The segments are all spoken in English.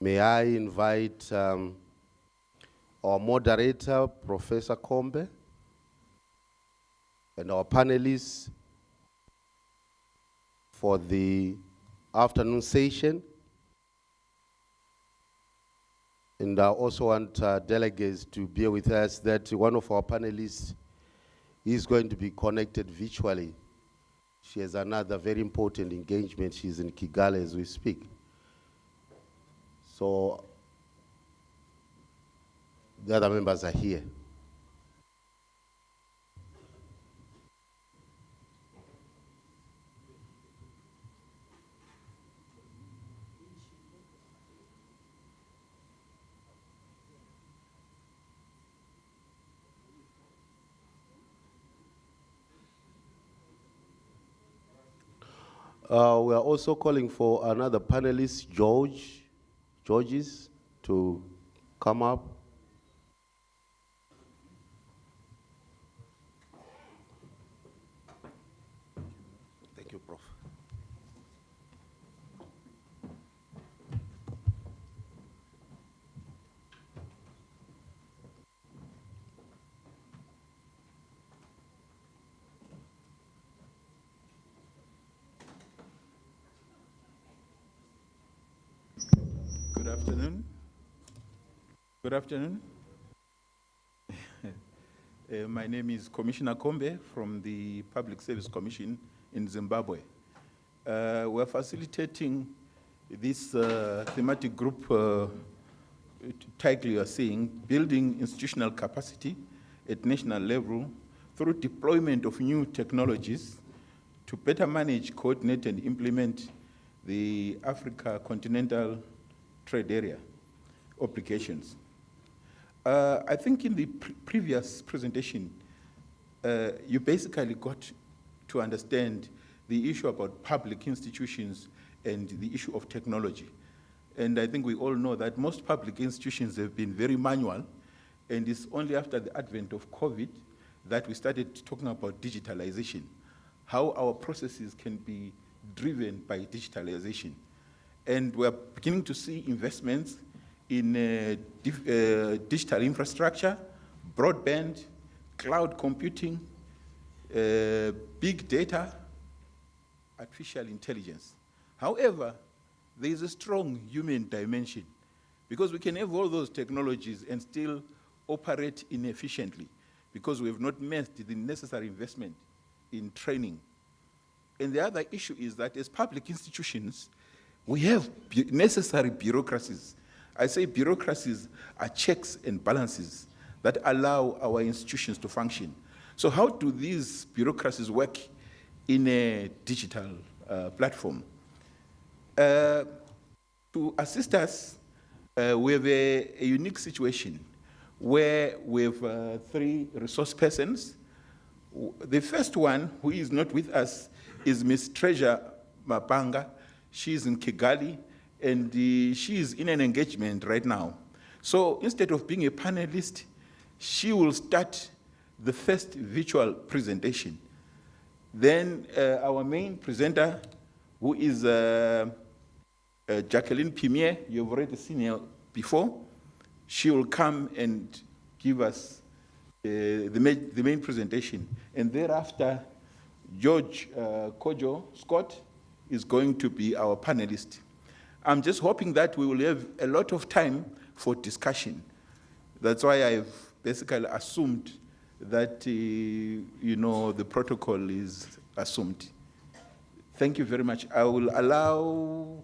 May I invite our moderator, Professor Kombe, and our panelists for the afternoon session. And I also want delegates to bear with us that one of our panelists is going to be connected virtually. She has another very important engagement. She's in Kigali as we speak. So the other members are here. We are also calling for another panelist, Georges, to come up. Thank you, Prof. Good afternoon. Good afternoon. My name is Commissioner Kombe from the Public Service Commission in Zimbabwe. We're facilitating this thematic group title you are seeing, Building Institutional Capacity at National Level through Deployment of New Technologies to better manage, coordinate, and implement the Africa Continental Trade Area obligations. I think in the previous presentation, you basically got to understand the issue about public institutions and the issue of technology. And I think we all know that most public institutions have been very manual, and it's only after the advent of COVID that we started talking about digitalization, how our processes can be driven by digitalization. And we're beginning to see investments in digital infrastructure, broadband, cloud computing, big data, artificial intelligence. However, there is a strong human dimension because we can have all those technologies and still operate inefficiently because we have not made the necessary investment in training. And the other issue is that as public institutions, we have necessary bureaucracies. I say bureaucracies are checks and balances that allow our institutions to function. So how do these bureaucracies work in a digital platform? To assist us, we have a unique situation where we have 3 resource persons. The first one, who is not with us, is Ms. Treasure Mapanga. She's in Kigali, and she is in an engagement right now. So instead of being a panelist, she will start the first virtual presentation. Then our main presenter, who is Jacqueline Pimier, you've already seen her before, she will come and give us the main presentation. And thereafter, George Kojo Scott is going to be our panelist. I'm just hoping that we will have a lot of time for discussion. That's why I've basically assumed that the protocol is assumed. Thank you very much. I will allow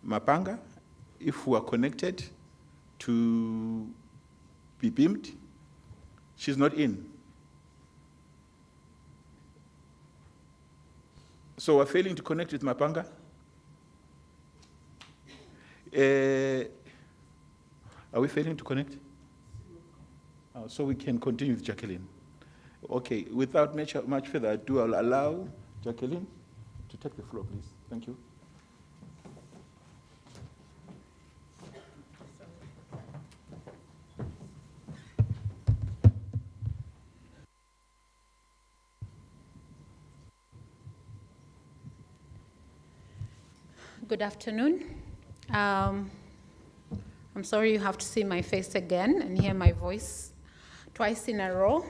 Mapanga, if we are connected, to be beamed. She's not in. So we're failing to connect with Mapanga. Are we failing to connect? So we can continue with Jacqueline. Okay, without much further ado, I'll allow Jacqueline to take the floor, please. Thank you. Good afternoon. I'm sorry you have to see my face again and hear my voice twice in a row.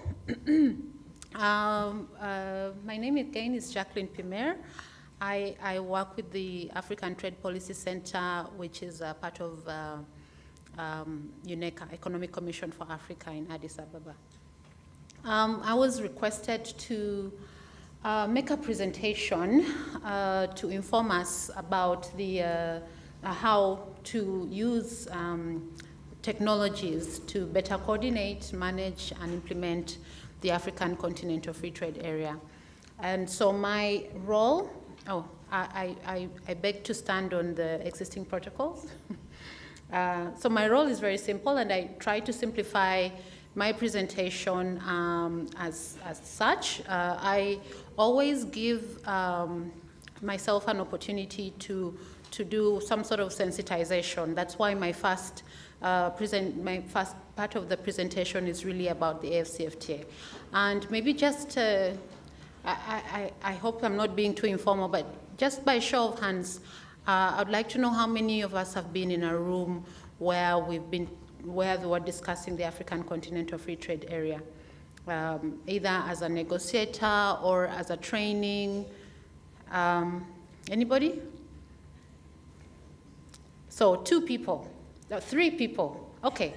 My name again is Jacqueline Pimer. I work with the African Trade Policy Center, which is a part of UNECA, Economic Commission for Africa in Addis Ababa. I was requested to make a presentation to inform us about the how to use technologies to better coordinate, manage, and implement the African Continental Free Trade Area. And so my role, I beg to stand on the existing protocols. So my role is very simple, and I try to simplify my presentation as such. I always give myself an opportunity to do some sort of sensitization. That's why my first part of the presentation is really about the ACFTA. And maybe just, I hope I'm not being too informal, but just by show of hands, I'd like to know how many of us have been in a room where we were discussing the African Continental Free Trade Area, either as a negotiator or as a training. Anybody? So 2 people, 3 people, okay,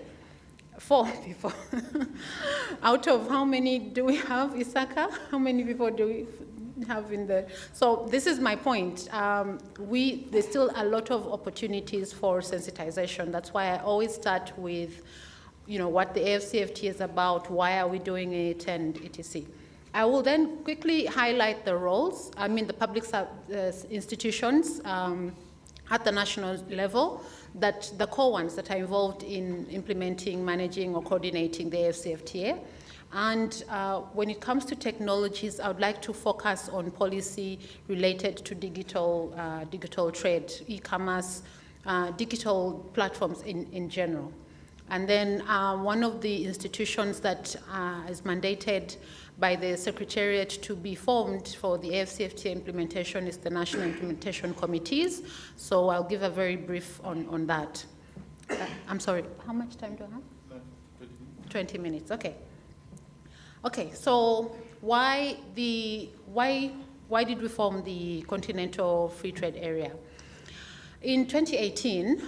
4 people. Out of how many do we have, Isaka? How many people do we have in the, so this is my point. There's still a lot of opportunities for sensitization. That's why I always start with, what the AFCFT is about, why are we doing it, and etc. I will then quickly highlight the roles, the public institutions at the national level, that the core ones that are involved in implementing, managing, or coordinating the AFCFTA. And when it comes to technologies, I would like to focus on policy related to digital trade, e-commerce, digital platforms in general. And then one of the institutions that is mandated by the Secretariat to be formed for the AFCFTA implementation is the National Implementation Committees. So I'll give a very brief on that. I'm sorry, how much time do I have? 20 minutes, okay. Okay, so why did we form the Continental Free Trade Area? In 2018,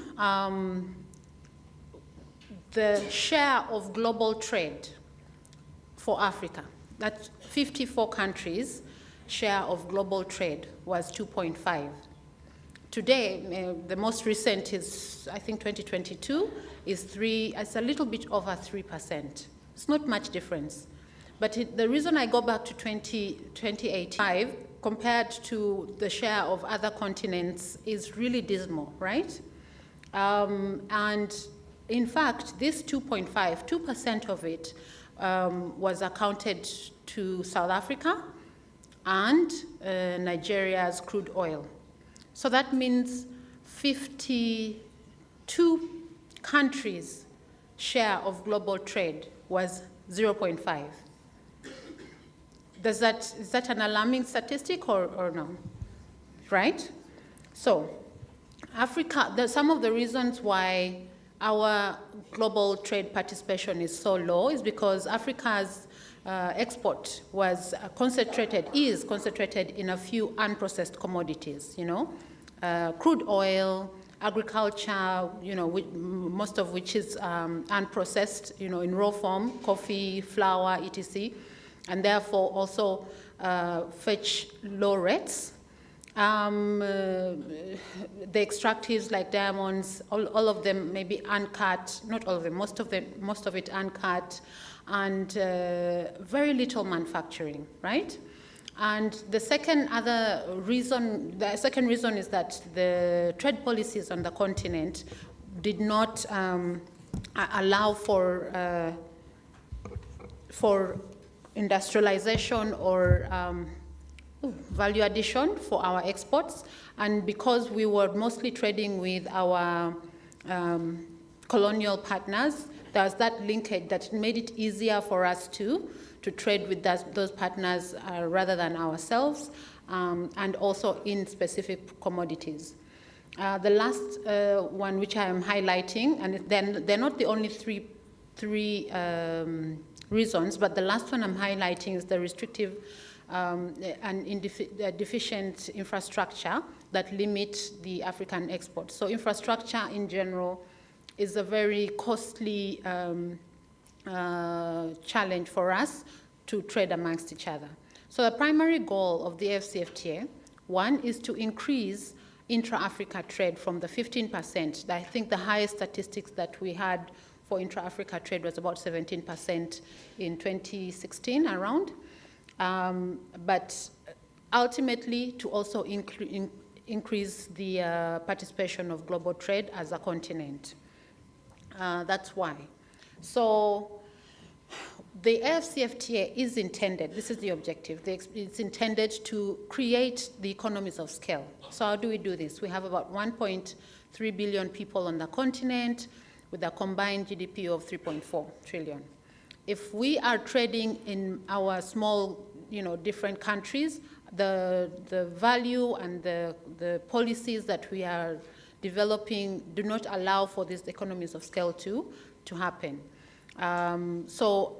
the share of global trade for Africa, that's 54 countries, share of global trade was 2.5. Today, the most recent is, I think 2022, it's a little bit over 3%. It's not much difference. But the reason I go back to 2018 compared to the share of other continents is really dismal, right? And in fact, this 2.5, 2% of it was accounted to South Africa and Nigeria's crude oil. So that means 52 countries' share of global trade was 0.5. Is that an alarming statistic or no? Right? So, Africa, some of the reasons why our global trade participation is so low is because Africa's export is concentrated in a few unprocessed commodities, crude oil, agriculture, most of which is unprocessed, in raw form, coffee, flour, etc., and therefore also fetch low rates. The extractives like diamonds, all of them may be uncut, not all of them, most of it uncut, and very little manufacturing, right? And the second reason is that the trade policies on the continent did not allow for industrialization or value addition for our exports. And because we were mostly trading with our colonial partners, there's that linkage that made it easier for us to trade with those partners rather than ourselves, and also in specific commodities. The last one which I am highlighting, and then they're not the only three reasons, but the last one I'm highlighting is the restrictive and deficient infrastructure that limit the African export. So infrastructure in general is a very costly challenge for us to trade amongst each other. So the primary goal of the ACFTA, one, is to increase intra-Africa trade from the 15%. I think the highest statistics that we had for intra-Africa trade was about 17% in 2016 around. But ultimately to also increase the participation of global trade as a continent. That's why. So the ACFTA is intended, this is the objective, it's intended to create the economies of scale. So how do we do this? We have about 1.3 billion people on the continent with a combined GDP of 3.4 trillion. If we are trading in our small, different countries, the value and the policies that we are developing do not allow for these economies of scale to happen. So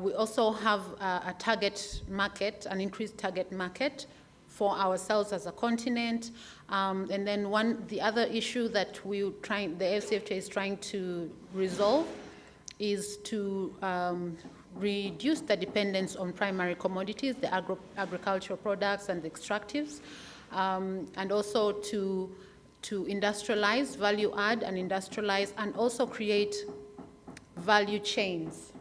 we also have a target market, an increased target market for ourselves as a continent. And then the other issue that the ACFTA is trying to resolve is to reduce the dependence on primary commodities, the agricultural products and the extractives, and also to industrialize, value add and industrialize, and also create value chains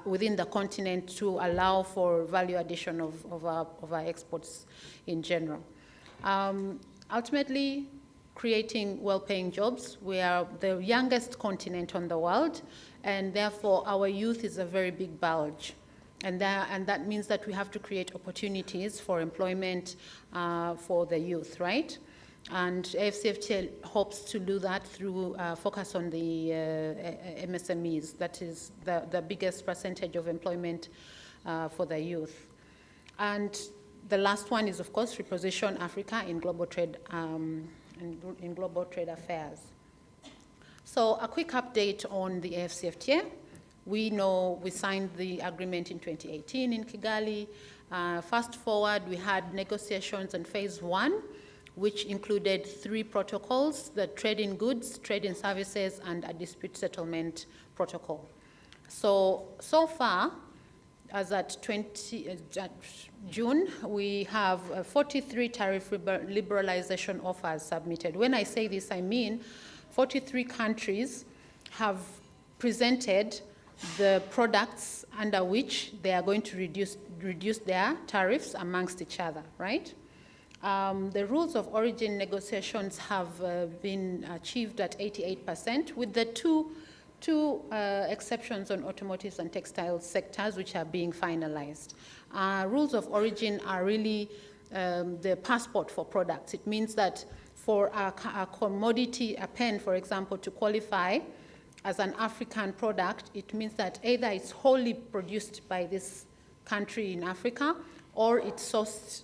within the continent to allow for value addition of our exports in general. Ultimately, creating well-paying jobs. We are the youngest continent on the world, and therefore our youth is a very big bulge. And that means that we have to create opportunities for employment for the youth, right? And ACFTA hopes to do that through focus on the MSMEs. That is the biggest percentage of employment for the youth. And the last one is, of course, reposition Africa in global trade in global trade affairs. So a quick update on the ACFTA. We know we signed the agreement in 2018 in Kigali. Fast forward, we had negotiations on phase 1, which included 3 protocols: the trade in goods, trade in services, and a dispute settlement protocol. So far, as at June, we have 43 tariff liberalization offers submitted. When I say this, I mean 43 countries have presented the products under which they are going to reduce their tariffs amongst each other, right? The rules of origin negotiations have been achieved at 88%, with the two exceptions on automotive and textile sectors which are being finalized. Rules of origin are really the passport for products. It means that for a commodity, a pen, for example, to qualify as an African product, it means that either it's wholly produced by this country in Africa, or it's sourced,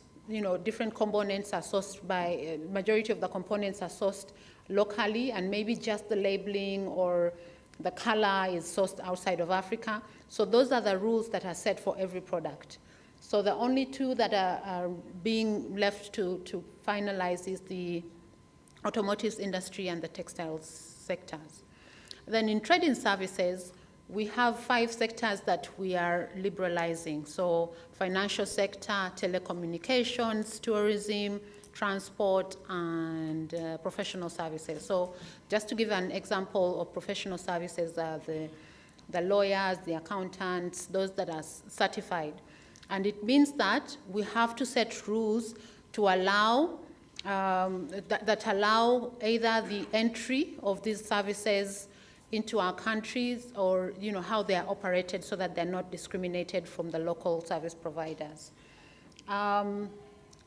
different components are sourced by, majority of the components are sourced locally, and maybe just the labeling or the color is sourced outside of Africa. So those are the rules that are set for every product. So the only 2 that are being left to finalize is the automotive industry and the textiles sectors. Then in trade in services, we have 5 sectors that we are liberalizing. So financial sector, telecommunications, tourism, transport, and professional services. So just to give an example of professional services, the lawyers, the accountants, those that are certified. And it means that we have to set rules to allow, that allow either the entry of these services into our countries, or how they are operated, so that they're not discriminated from the local service providers.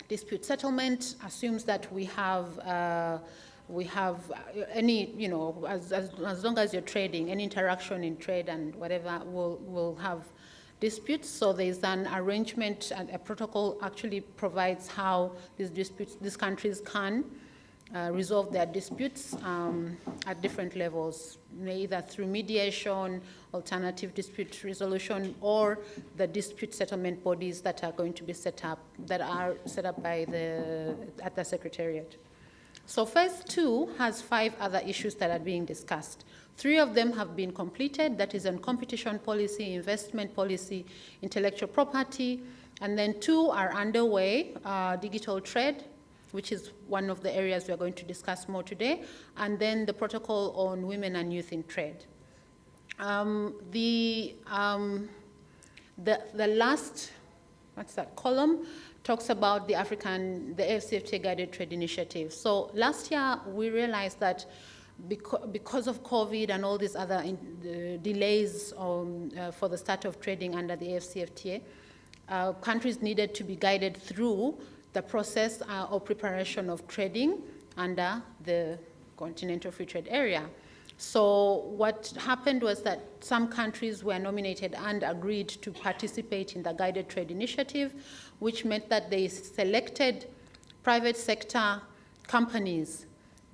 Dispute settlement assumes that we have any, as long as you're trading, any interaction in trade and whatever will have disputes. So there's an arrangement, and a protocol actually provides how these disputes, these countries can resolve their disputes at different levels, either through mediation, alternative dispute resolution, or the dispute settlement bodies that are going to be set up, that are set up by at the Secretariat. So phase 2 has 5 other issues that are being discussed. 3 of them have been completed, that is on competition policy, investment policy, intellectual property, and then 2 are underway, digital trade, which is one of the areas we are going to discuss more today, and then the protocol on women and youth in trade. The last, column talks about the ACFTA guided trade initiative. So last year we realized that because of COVID and all these other delays for the start of trading under the ACFTA, countries needed to be guided through the process or preparation of trading under the Continental Free Trade Area. So what happened was that some countries were nominated and agreed to participate in the guided trade initiative, which meant that they selected private sector companies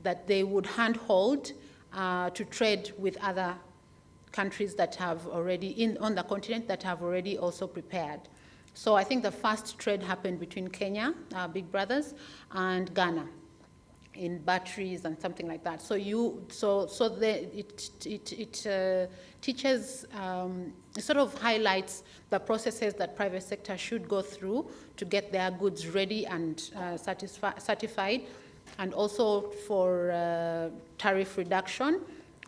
that they would handhold to trade with other countries that have already, on the continent, that have already also prepared. So I think the first trade happened between Kenya, big brothers, and Ghana in batteries and something like that. So it teaches, it sort of highlights the processes that private sector should go through to get their goods ready and certified, and also for tariff reduction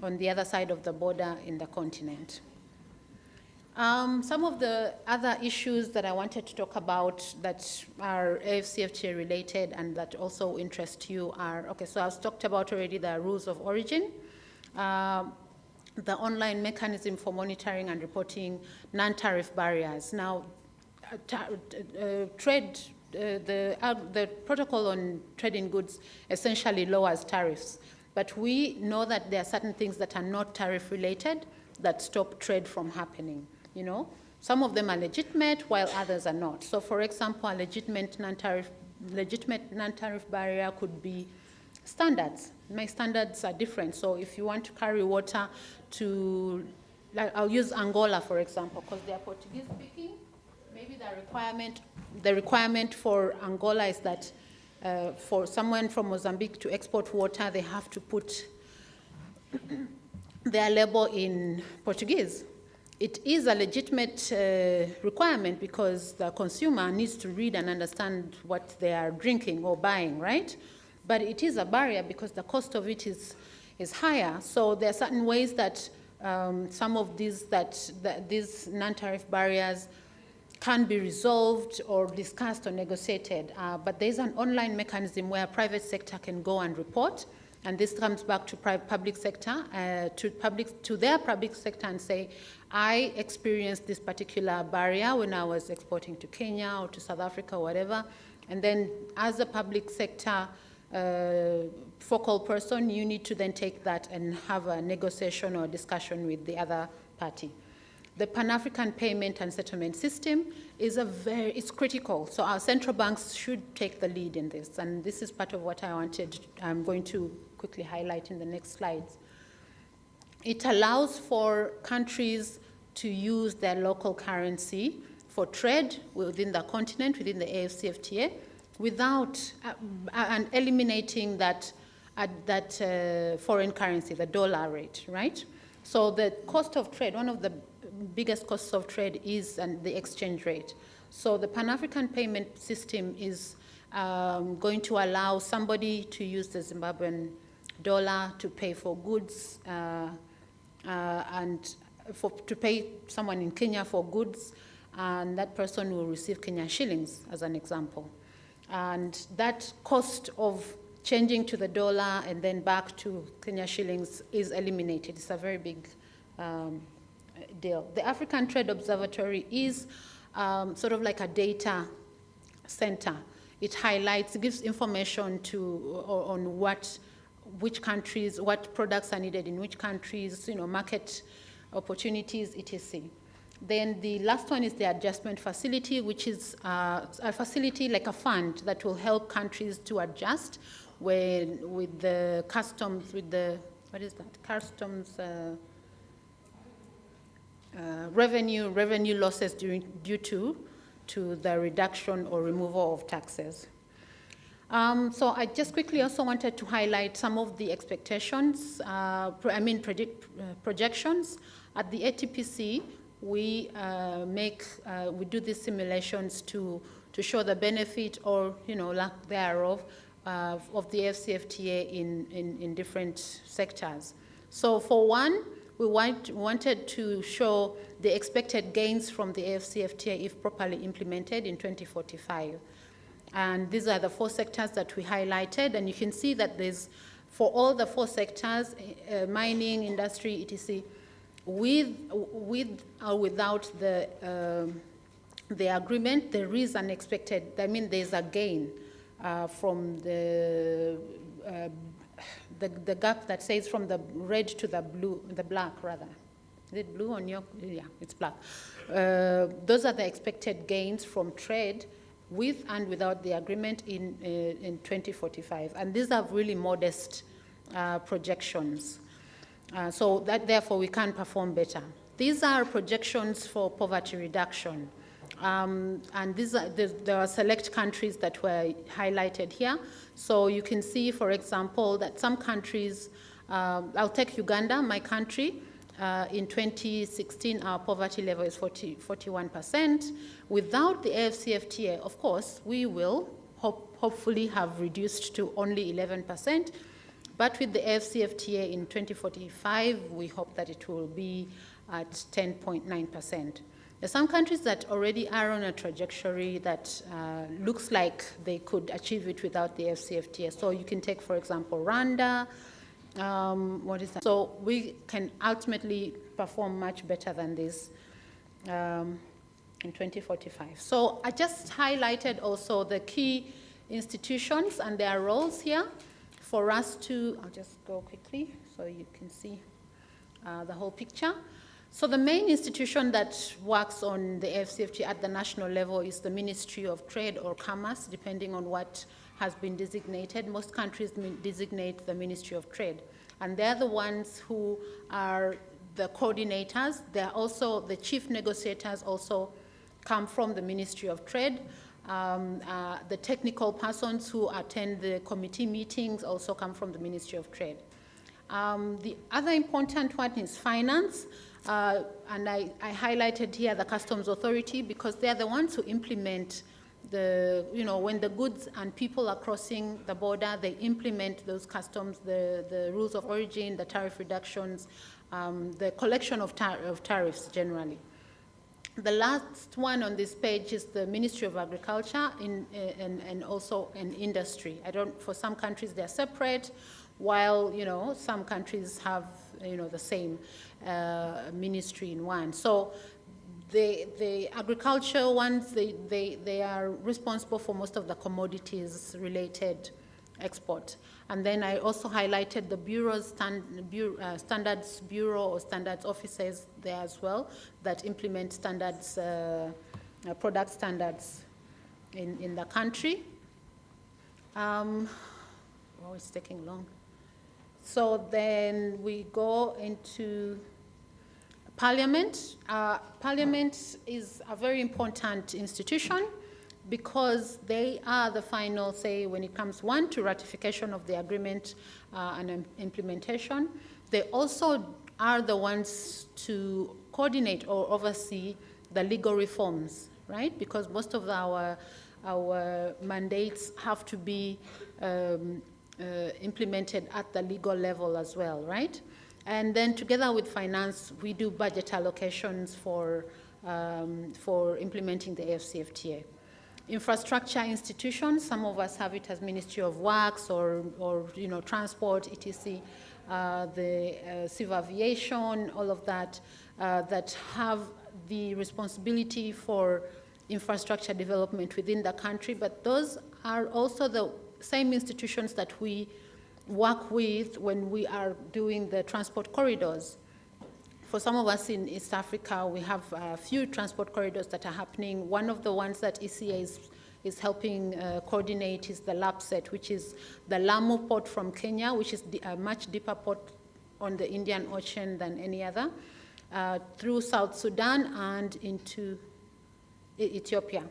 on the other side of the border in the continent. Some of the other issues that I wanted to talk about that are ACFTA related and that also interest you are, okay, so I've talked about already the rules of origin, the online mechanism for monitoring and reporting non-tariff barriers. Now, the protocol on trading goods essentially lowers tariffs, but we know that there are certain things that are not tariff related that stop trade from happening. You know, some of them are legitimate while others are not. So for example, a legitimate non-tariff barrier could be standards. My standards are different. So if you want to carry water to, like, I'll use Angola for example, because they are Portuguese speaking, maybe the requirement for Angola is that for someone from Mozambique to export water, they have to put their label in Portuguese. It is a legitimate requirement because the consumer needs to read and understand what they are drinking or buying, right? But it is a barrier because the cost of it is higher. So there are certain ways that some of these non-tariff barriers can be resolved or discussed or negotiated. But there's an online mechanism where private sector can go and report. And this comes back to public sector, to their public sector and say, I experienced this particular barrier when I was exporting to Kenya or to South Africa or whatever. And then as a public sector focal person, you need to then take that and have a negotiation or discussion with the other party. The Pan-African payment and settlement system is it's critical. So our central banks should take the lead in this. And this is part of what I'm going to quickly highlight in the next slides. It allows for countries to use their local currency for trade within the continent, within the ACFTA, without and eliminating that foreign currency, the dollar rate, right? So the cost of trade, one of the biggest costs of trade is the exchange rate. So the Pan-African payment system is going to allow somebody to use the Zimbabwean dollar to pay for goods and to pay someone in Kenya for goods, and that person will receive Kenyan shillings as an example. And that cost of changing to the dollar and then back to Kenya shillings is eliminated. It's a very big deal. The African Trade Observatory is sort of like a data center. It highlights, it gives information on which countries, what products are needed in which countries, market opportunities, etc. Then the last one is the adjustment facility, which is a facility like a fund that will help countries to adjust with the customs, with the, what is that, customs, revenue losses due to the reduction or removal of taxes. So I just quickly also wanted to highlight some of the expectations, projections. At the ATPC, we do these simulations to show the benefit or, lack thereof of the ACFTA in different sectors. So for one, we wanted to show the expected gains from the ACFTA if properly implemented in 2045. And these are the 4 sectors that we highlighted, and you can see that there's, for all the 4 sectors, mining, industry, etc., with or without the agreement, there is an expected, there's a gain from the gap that says from the red to the blue, the black rather. Is it blue on your, yeah, it's black. Those are the expected gains from trade with and without the agreement in 2045. And these are really modest projections. So that therefore we can perform better. These are projections for poverty reduction. And there are select countries that were highlighted here. So you can see, for example, that some countries, I'll take Uganda, my country. In 2016, our poverty level is 41%. Without the ACFTA, of course, we will hopefully have reduced to only 11%. But with the ACFTA in 2045, we hope that it will be at 10.9%. There are some countries that already are on a trajectory that looks like they could achieve it without the ACFTA. So you can take, for example, Rwanda. What is that? So we can ultimately perform much better than this in 2045. So I just highlighted also the key institutions and their roles here for us to, I'll just go quickly so you can see the whole picture. So the main institution that works on the ACFTA at the national level is the Ministry of Trade or Commerce, depending on what has been designated. Most countries designate the Ministry of Trade. And they're the ones who are the coordinators. They're also, the chief negotiators also come from the Ministry of Trade. The technical persons who attend the committee meetings also come from the Ministry of Trade. The other important one is finance. And I highlighted here the Customs Authority because they're the ones who implement when the goods and people are crossing the border, they implement those customs, the rules of origin, the tariff reductions, the collection of tariffs generally. The last one on this page is the Ministry of Agriculture and also in industry. For some countries they're separate, while some countries have the same ministry in one. So the agricultural ones, they are responsible for most of the commodities related export. And then I also highlighted the bureaus, standards bureau or standards offices there as well that implement standards, product standards in the country. It's taking long. So then we go into Parliament. Parliament is a very important institution because they are the final say when it comes, one, to ratification of the agreement and implementation. They also are the ones to coordinate or oversee the legal reforms, right? Because most of our mandates have to be implemented at the legal level as well, right? And then together with finance, we do budget allocations for implementing the ACFTA. Infrastructure institutions, some of us have it as Ministry of Works or transport, etc., the civil aviation, all of that, that have the responsibility for infrastructure development within the country, but those are also the same institutions that we work with when we are doing the transport corridors. For some of us in East Africa, we have a few transport corridors that are happening. One of the ones that ECA is helping coordinate is the LAPSET, which is the Lamu port from Kenya, which is a much deeper port on the Indian Ocean than any other, through South Sudan and into Ethiopia.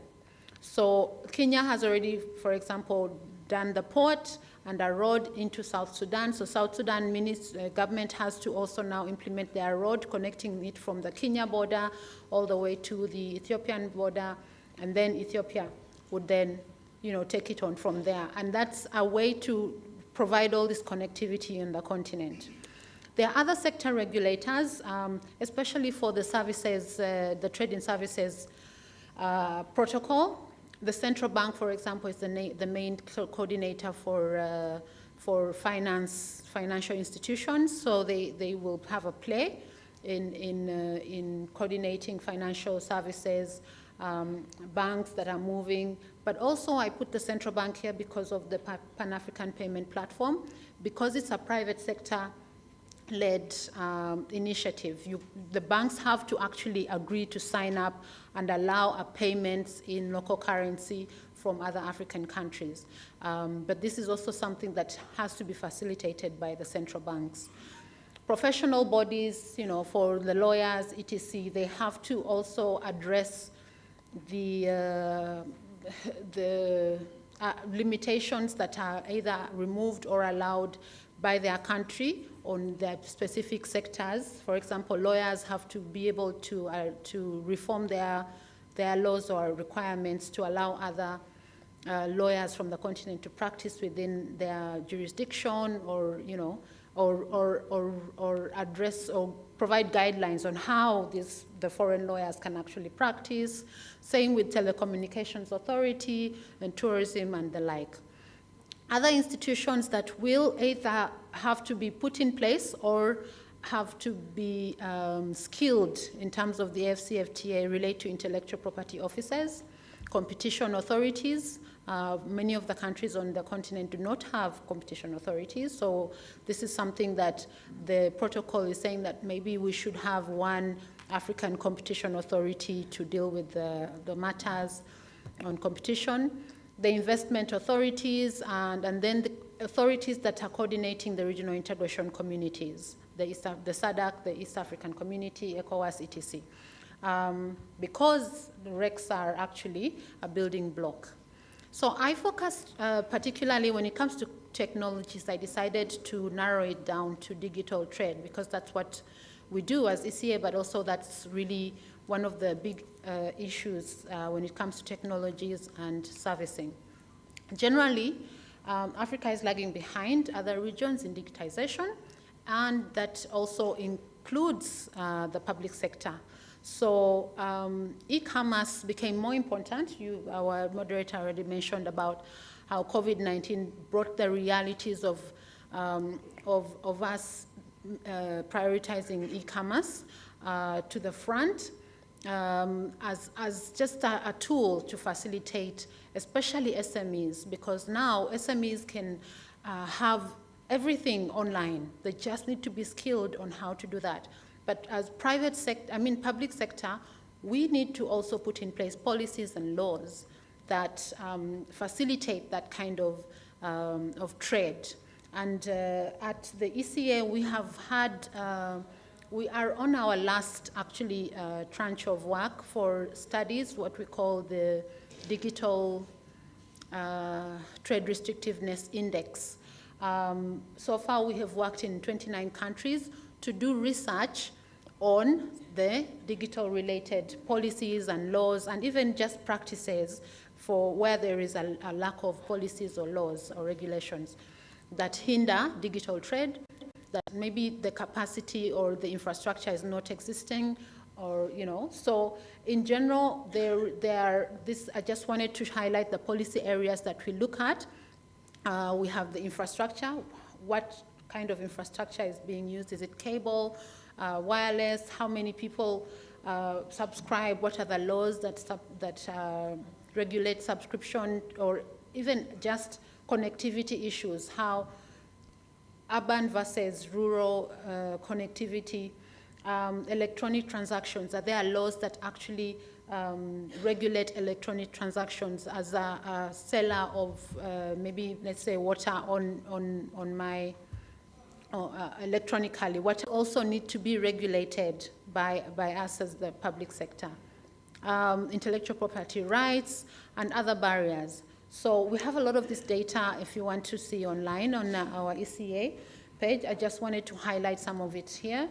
So Kenya has already, for example, done the port and a road into South Sudan. So South Sudan government has to also now implement their road, connecting it from the Kenya border all the way to the Ethiopian border, and then Ethiopia would then, take it on from there. And that's a way to provide all this connectivity in the continent. There are other sector regulators, especially for the services, the trade in services protocol. The central bank, for example, is the main coordinator for financial institutions. So they will have a play in coordinating financial services, banks that are moving. But also I put the central bank here because of the Pan-African Payment Platform, because it's a private sector led initiative. The banks have to actually agree to sign up and allow a payments in local currency from other African countries. But this is also something that has to be facilitated by the central banks. Professional bodies, for the lawyers, etc., they have to also address the limitations that are either removed or allowed by their country on their specific sectors. For example, lawyers have to be able to reform their laws or requirements to allow other lawyers from the continent to practice within their jurisdiction, or or address or provide guidelines on how the foreign lawyers can actually practice. Same with telecommunications authority and tourism and the like. Other institutions that will either have to be put in place or have to be skilled in terms of the ACFTA relate to intellectual property officers, competition authorities. Many of the countries on the continent do not have competition authorities, so this is something that the protocol is saying that maybe we should have one African competition authority to deal with the matters on competition. The investment authorities, and then the authorities that are coordinating the regional integration communities, the SADC, the East African Community, ECOWAS, etc. Because the RECs are actually a building block. So I focused particularly when it comes to technologies, I decided to narrow it down to digital trade because that's what we do as ECA, but also that's really one of the big issues when it comes to technologies and servicing. Generally, Africa is lagging behind other regions in digitization, and that also includes the public sector. So e-commerce became more important. Our moderator already mentioned about how COVID-19 brought the realities of us prioritizing e-commerce to the front as just a tool to facilitate, especially SMEs, because now SMEs can have everything online. They just need to be skilled on how to do that. But as public sector, we need to also put in place policies and laws that facilitate that kind of trade. And at the ECA, we have had, we are on our last actually tranche of work for studies, what we call the Digital Trade Restrictiveness Index. So far, we have worked in 29 countries to do research on the digital-related policies and laws, and even just practices for where there is a lack of policies or laws or regulations that hinder digital trade, that maybe the capacity or the infrastructure is not existing, or, So in general, I just wanted to highlight the policy areas that we look at. We have the infrastructure. What kind of infrastructure is being used? Is it cable, wireless? How many people subscribe? What are the laws that regulate subscription, or even just connectivity issues? How urban versus rural connectivity, electronic transactions? Are there laws that actually regulate electronic transactions as a seller of maybe, let's say, water on my electronically. What also need to be regulated by us as the public sector. Intellectual property rights and other barriers. So we have a lot of this data if you want to see online on our ECA page. I just wanted to highlight some of it here.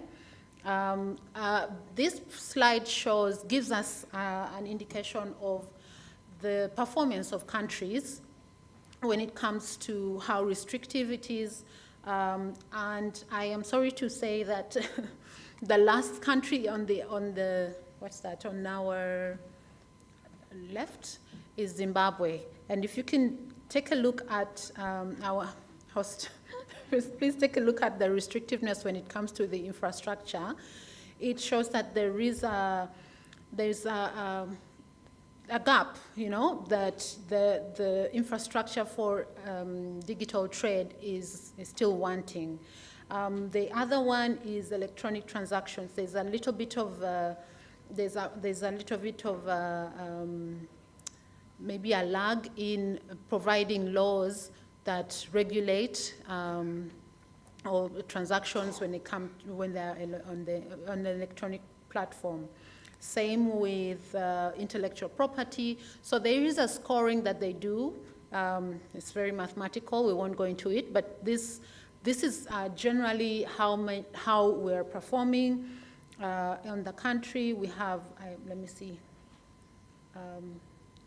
This slide gives us an indication of the performance of countries when it comes to how restrictive it is. And I am sorry to say that the last country on our left is Zimbabwe. And if you can take a look at our host, please take a look at the restrictiveness when it comes to the infrastructure. It shows that there's a gap, that the infrastructure for digital trade is still wanting. The other one is electronic transactions. There's a little bit of maybe a lag in providing laws that regulate or transactions when they're on the electronic platform. Same with intellectual property. So there is a scoring that they do. It's very mathematical. We won't go into it, but this is generally how we're performing on the country. We have, let me see.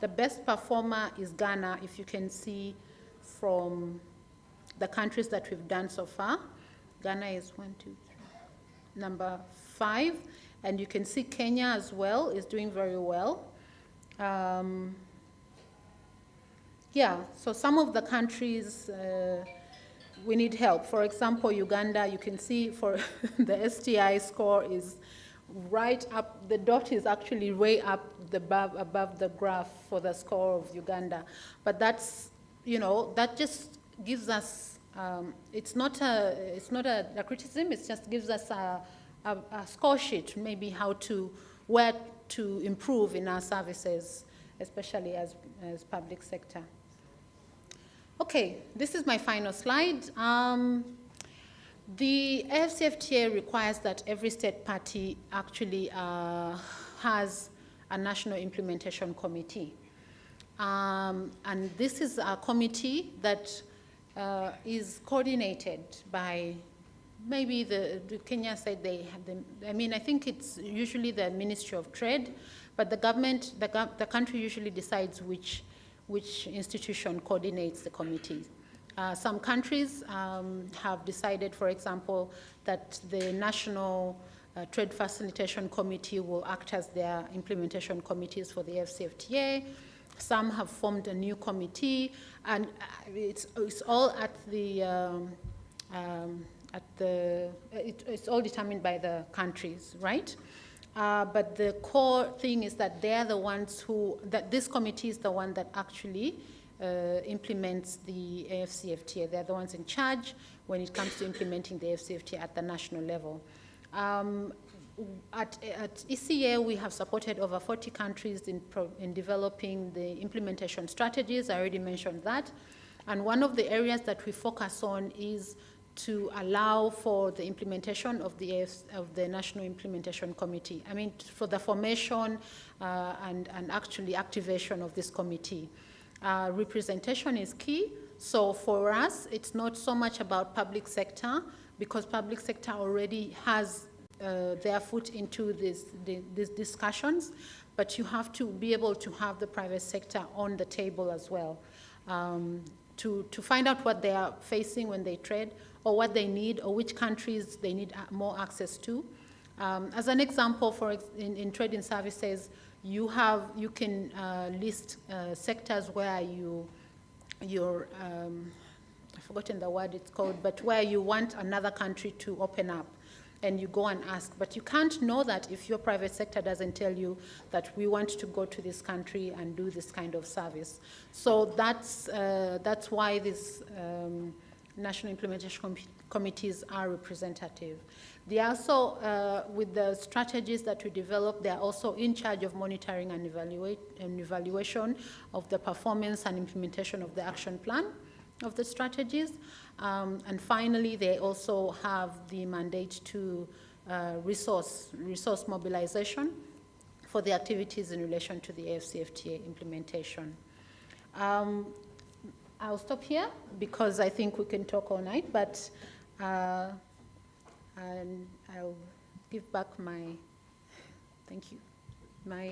The best performer is Ghana, if you can see from the countries that we've done so far. Ghana is 1, 2, 3, number 5. And you can see Kenya as well is doing very well. Yeah, so some of the countries we need help. For example, Uganda, you can see for the STI score is right up, the dot is actually way up above the graph for the score of Uganda. But that's, that just gives us, it's not a criticism, it just gives us a score sheet, maybe where to improve in our services, especially as public sector. Okay, this is my final slide. The ACFTA requires that every state party actually has a national implementation committee. And this is a committee that is coordinated by maybe the Kenya said they have them. I mean, I think it's usually the Ministry of Trade, but the government, the country usually decides which institution coordinates the committees. Some countries have decided, for example, that the National Trade Facilitation Committee will act as their implementation committees for the ACFTA. Some have formed a new committee, and it's all at it's all determined by the countries, right? But the core thing is that they're the ones that this committee is the one that actually implements the ACFTA. They're the ones in charge when it comes to implementing the ACFTA at the national level. At ECA, we have supported over 40 countries in developing the implementation strategies. I already mentioned that. And one of the areas that we focus on is to allow for the implementation of the National Implementation Committee. I mean, for the formation and actually activation of this committee. Representation is key. So for us, it's not so much about public sector, because public sector already has their foot into these discussions, but you have to be able to have the private sector on the table as well, to find out what they are facing when they trade, or what they need, or which countries they need more access to. As an example, in trade and services, you can list sectors where you're I've forgotten the word it's called, but where you want another country to open up, and you go and ask. But you can't know that if your private sector doesn't tell you that we want to go to this country and do this kind of service. So that's why this national implementation committees are representative. They are also, with the strategies that we develop, they are also in charge of monitoring and evaluation of the performance and implementation of the action plan of the strategies. And finally, they also have the mandate to resource mobilization for the activities in relation to the ACFTA implementation. I'll stop here because I think we can talk all night, but and I'll give back my, thank you, my...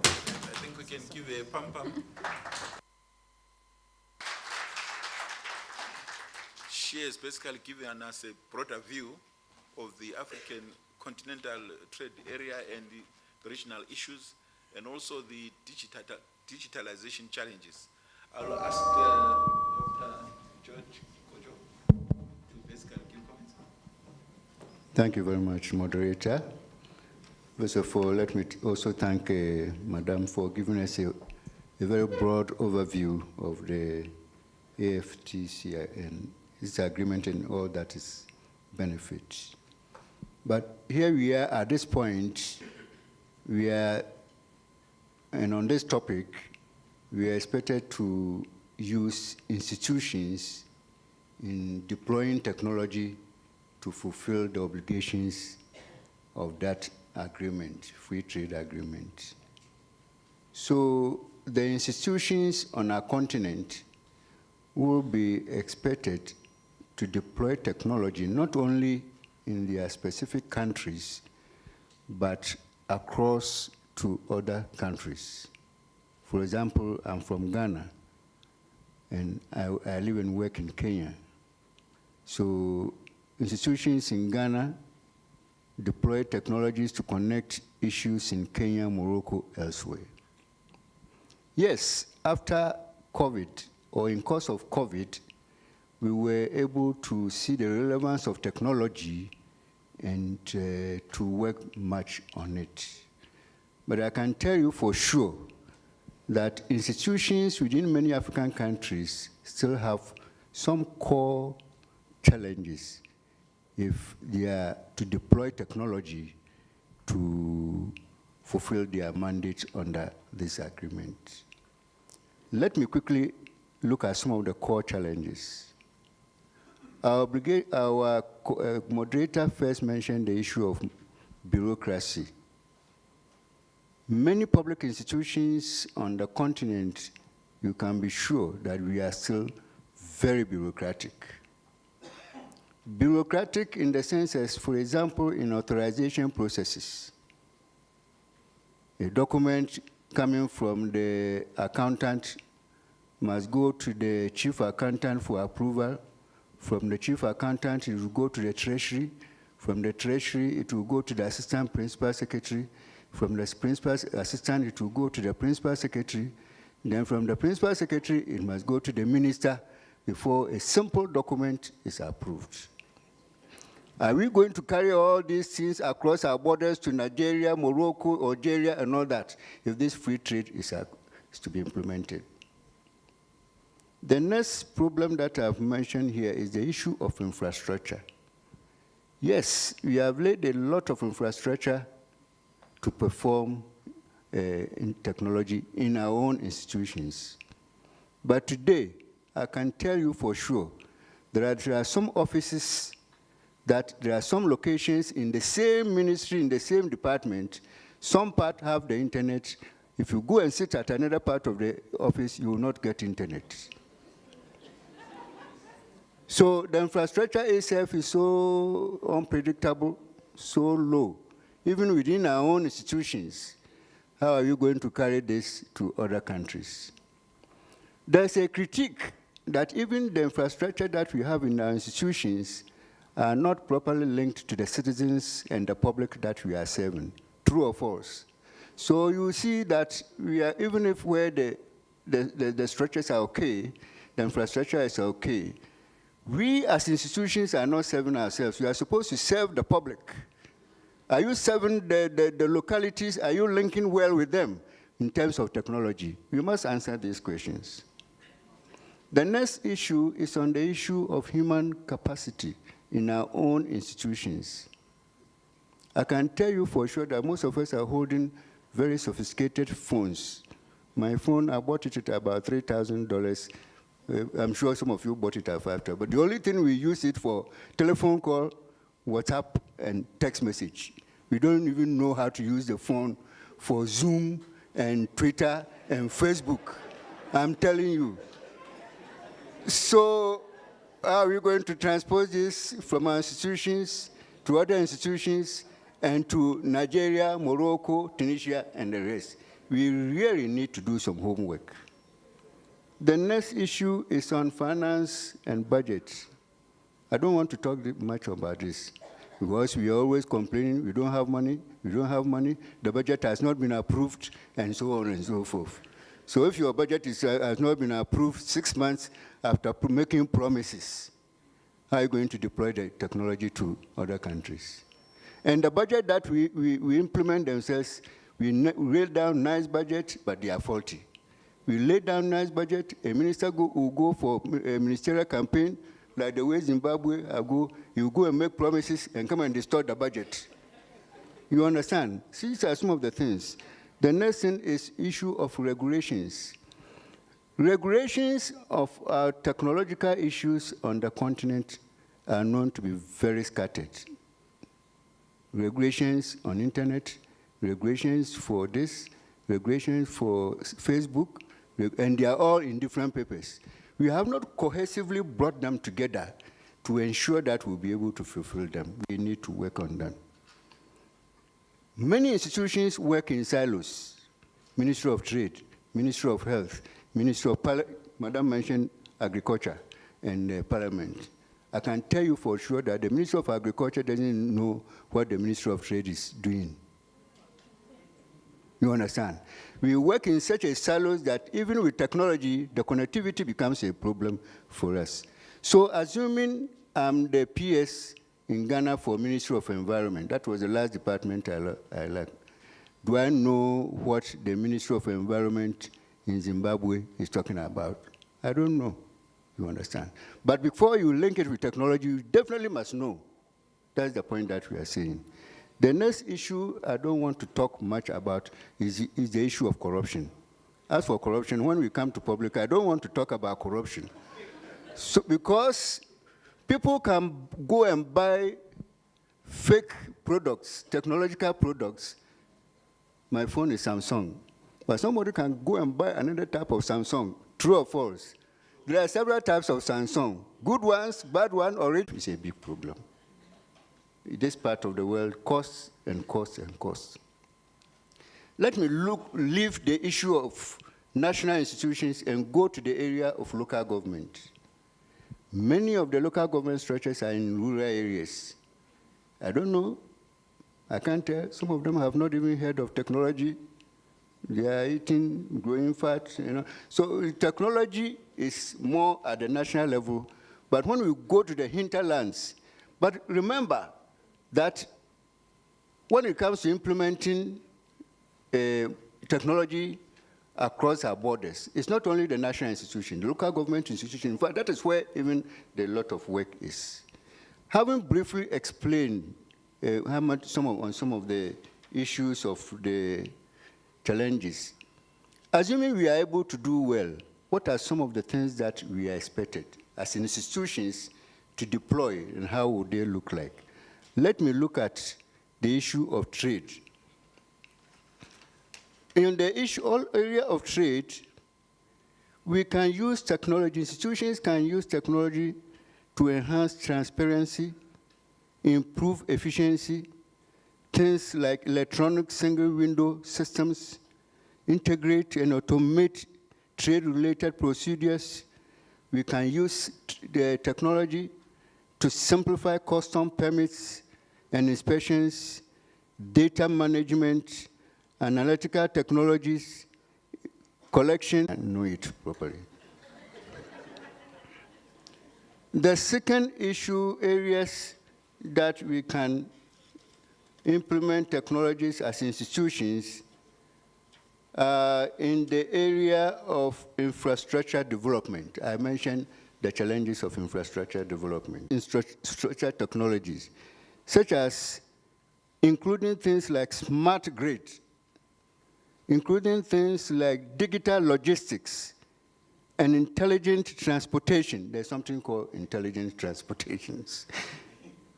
I think we can give a pam-pam. She has basically given us a broader view of the African continental trade area and the regional issues, and also the digitalization challenges. I'll ask Dr. George Kojo to basically give comments. Thank you very much, moderator. First of all, let me also thank Madam for giving us a very broad overview of the AFTC and its agreement and all that is benefits. But here we are at this point, and on this topic, we are expected to use institutions in deploying technology to fulfill the obligations of that agreement, free trade agreement. So the institutions on our continent will be expected to deploy technology not only in their specific countries, but across to other countries. For example, I'm from Ghana, and I live and work in Kenya. So institutions in Ghana deploy technologies to connect issues in Kenya, Morocco, elsewhere. Yes, after COVID, or in course of COVID, we were able to see the relevance of technology and to work much on it. But I can tell you for sure that institutions within many African countries still have some core challenges if they are to deploy technology to fulfill their mandate under this agreement. Let me quickly look at some of the core challenges. Our moderator first mentioned the issue of bureaucracy. Many public institutions on the continent, you can be sure that we are still very bureaucratic. Bureaucratic in the sense as, for example, in authorization processes. A document coming from the accountant must go to the chief accountant for approval. From the chief accountant, it will go to the treasury. From the treasury, it will go to the assistant principal secretary. From the principal assistant, it will go to the principal secretary. Then from the principal secretary, it must go to the minister before a simple document is approved. Are we going to carry all these things across our borders to Nigeria, Morocco, Algeria, and all that, if this free trade is to be implemented? The next problem that I've mentioned here is the issue of infrastructure. Yes, we have laid a lot of infrastructure to perform in technology in our own institutions. But today, I can tell you for sure there are some offices that there are some locations in the same ministry, in the same department, some part have the internet. If you go and sit at another part of the office, you will not get internet. So the infrastructure itself is so unpredictable, so low. Even within our own institutions, how are you going to carry this to other countries? There's a critique that even the infrastructure that we have in our institutions are not properly linked to the citizens and the public that we are serving, true or false. So you see that we are, even if where the structures are okay, the infrastructure is okay, we as institutions are not serving ourselves. We are supposed to serve the public. Are you serving the localities? Are you linking well with them in terms of technology? We must answer these questions. The next issue is on the issue of human capacity in our own institutions. I can tell you for sure that most of us are holding very sophisticated phones. My phone, I bought it at about $3,000. I'm sure some of you bought it at $5,000. But the only thing we use it for, telephone call, WhatsApp, and text message. We don't even know how to use the phone for Zoom and Twitter and Facebook. I'm telling you. So how are we going to transpose this from our institutions to other institutions and to Nigeria, Morocco, Tunisia, and the rest? We really need to do some homework. The next issue is on finance and budget. I don't want to talk much about this because we are always complaining, we don't have money, the budget has not been approved, and so on and so forth. So if your budget has not been approved 6 months after making promises, how are you going to deploy the technology to other countries? And the budget that we implement themselves, we lay down nice budget, but they are faulty. We lay down nice budget, a minister will go for a ministerial campaign, like the way Zimbabwe you go and make promises and come and distort the budget. You understand? These are some of the things. The next thing is issue of regulations. Regulations of our technological issues on the continent are known to be very scattered. Regulations on internet, regulations for this, regulations for Facebook, and they are all in different papers. We have not cohesively brought them together to ensure that we'll be able to fulfill them. We need to work on them. Many institutions work in silos. Ministry of Trade, Ministry of Health, Ministry of Madam mentioned Agriculture and Parliament. I can tell you for sure that the Ministry of Agriculture doesn't know what the Ministry of Trade is doing. You understand? We work in such a silos that even with technology, the connectivity becomes a problem for us. So assuming I'm the PS in Ghana for Ministry of Environment, that was the last department I liked. Do I know what the Ministry of Environment in Zimbabwe is talking about? I don't know, you understand? But before you link it with technology, you definitely must know. That's the point that we are saying. The next issue I don't want to talk much about is the issue of corruption. As for corruption, when we come to public, I don't want to talk about corruption. So, because people can go and buy fake products, technological products. My phone is Samsung, but somebody can go and buy another type of Samsung, true or false. There are several types of Samsung, good ones, bad ones, or it is a big problem. In this part of the world, costs and costs and costs. Let me leave the issue of national institutions and go to the area of local government. Many of the local government structures are in rural areas. I don't know, I can't tell. Some of them have not even heard of technology. They are eating, growing fat, you know. So technology is more at the national level. But when we go to the hinterlands, but remember that when it comes to implementing technology across our borders, it's not only the national institution, the local government institution. In fact, that is where even the lot of work is. Having briefly explained on some of the issues of the challenges, assuming we are able to do well, what are some of the things that we are expected as institutions to deploy, and how would they look like? Let me look at the issue of trade. In the area of trade, we can use technology, institutions can use technology to enhance transparency, improve efficiency, things like electronic single window systems, integrate and automate trade-related procedures. We can use the technology to simplify custom permits and inspections, data management, analytical technologies, collection, and know it properly. The second issue areas that we can implement technologies as institutions In the area of infrastructure development, I mentioned the challenges of infrastructure development. Infrastructure technologies, such as including things like smart grid, including things like digital logistics and intelligent transportation. There's something called intelligent transportation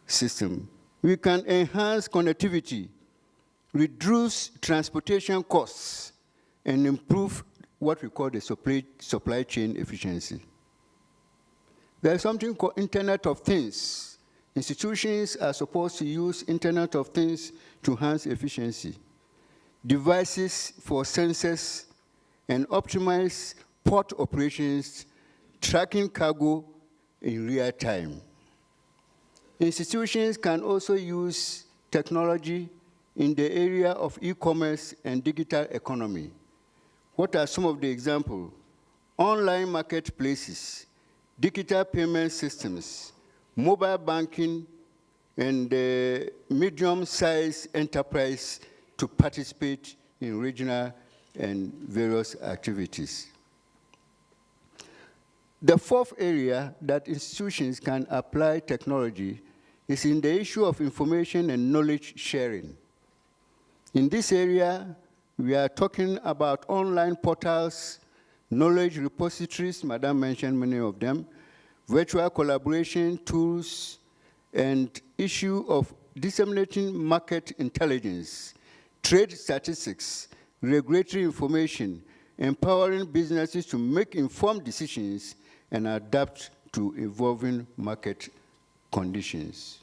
system. We can enhance connectivity, reduce transportation costs, and improve what we call the supply chain efficiency. There's something called Internet of Things. Institutions are supposed to use Internet of Things to enhance efficiency. Devices for sensors and optimize port operations, tracking cargo in real time. Institutions can also use technology in the area of e-commerce and digital economy. What are some of the examples? Online marketplaces, digital payment systems, mobile banking, and medium-sized enterprise to participate in regional and various activities. The fourth area that institutions can apply technology is in the issue of information and knowledge sharing. In this area, we are talking about online portals, knowledge repositories, Madam mentioned many of them, virtual collaboration tools, and issue of disseminating market intelligence, trade statistics, regulatory information, empowering businesses to make informed decisions and adapt to evolving market conditions.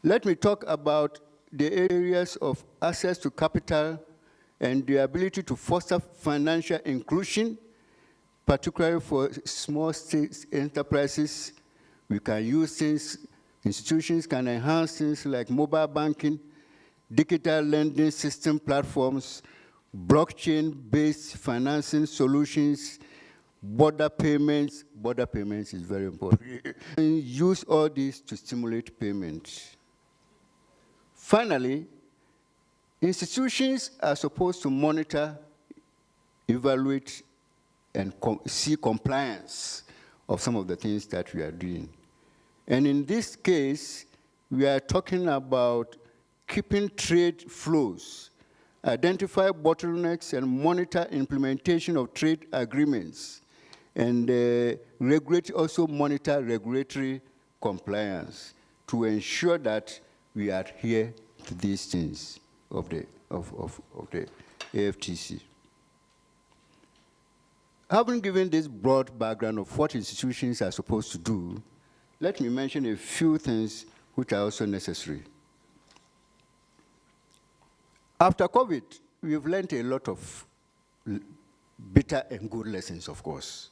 Let me talk about the areas of access to capital and the ability to foster financial inclusion, particularly for small state enterprises. We can use things, institutions can enhance things like mobile banking, digital lending system platforms, blockchain-based financing solutions, border payments is very important. And use all these to stimulate payments. Finally, institutions are supposed to monitor, evaluate, and see compliance of some of the things that we are doing. And in this case, we are talking about keeping trade flows, identify bottlenecks, and monitor implementation of trade agreements, and also monitor regulatory compliance to ensure that we adhere to these things of the AFTC. Having given this broad background of what institutions are supposed to do, let me mention a few things which are also necessary. After COVID, we've learned a lot of bitter and good lessons, of course.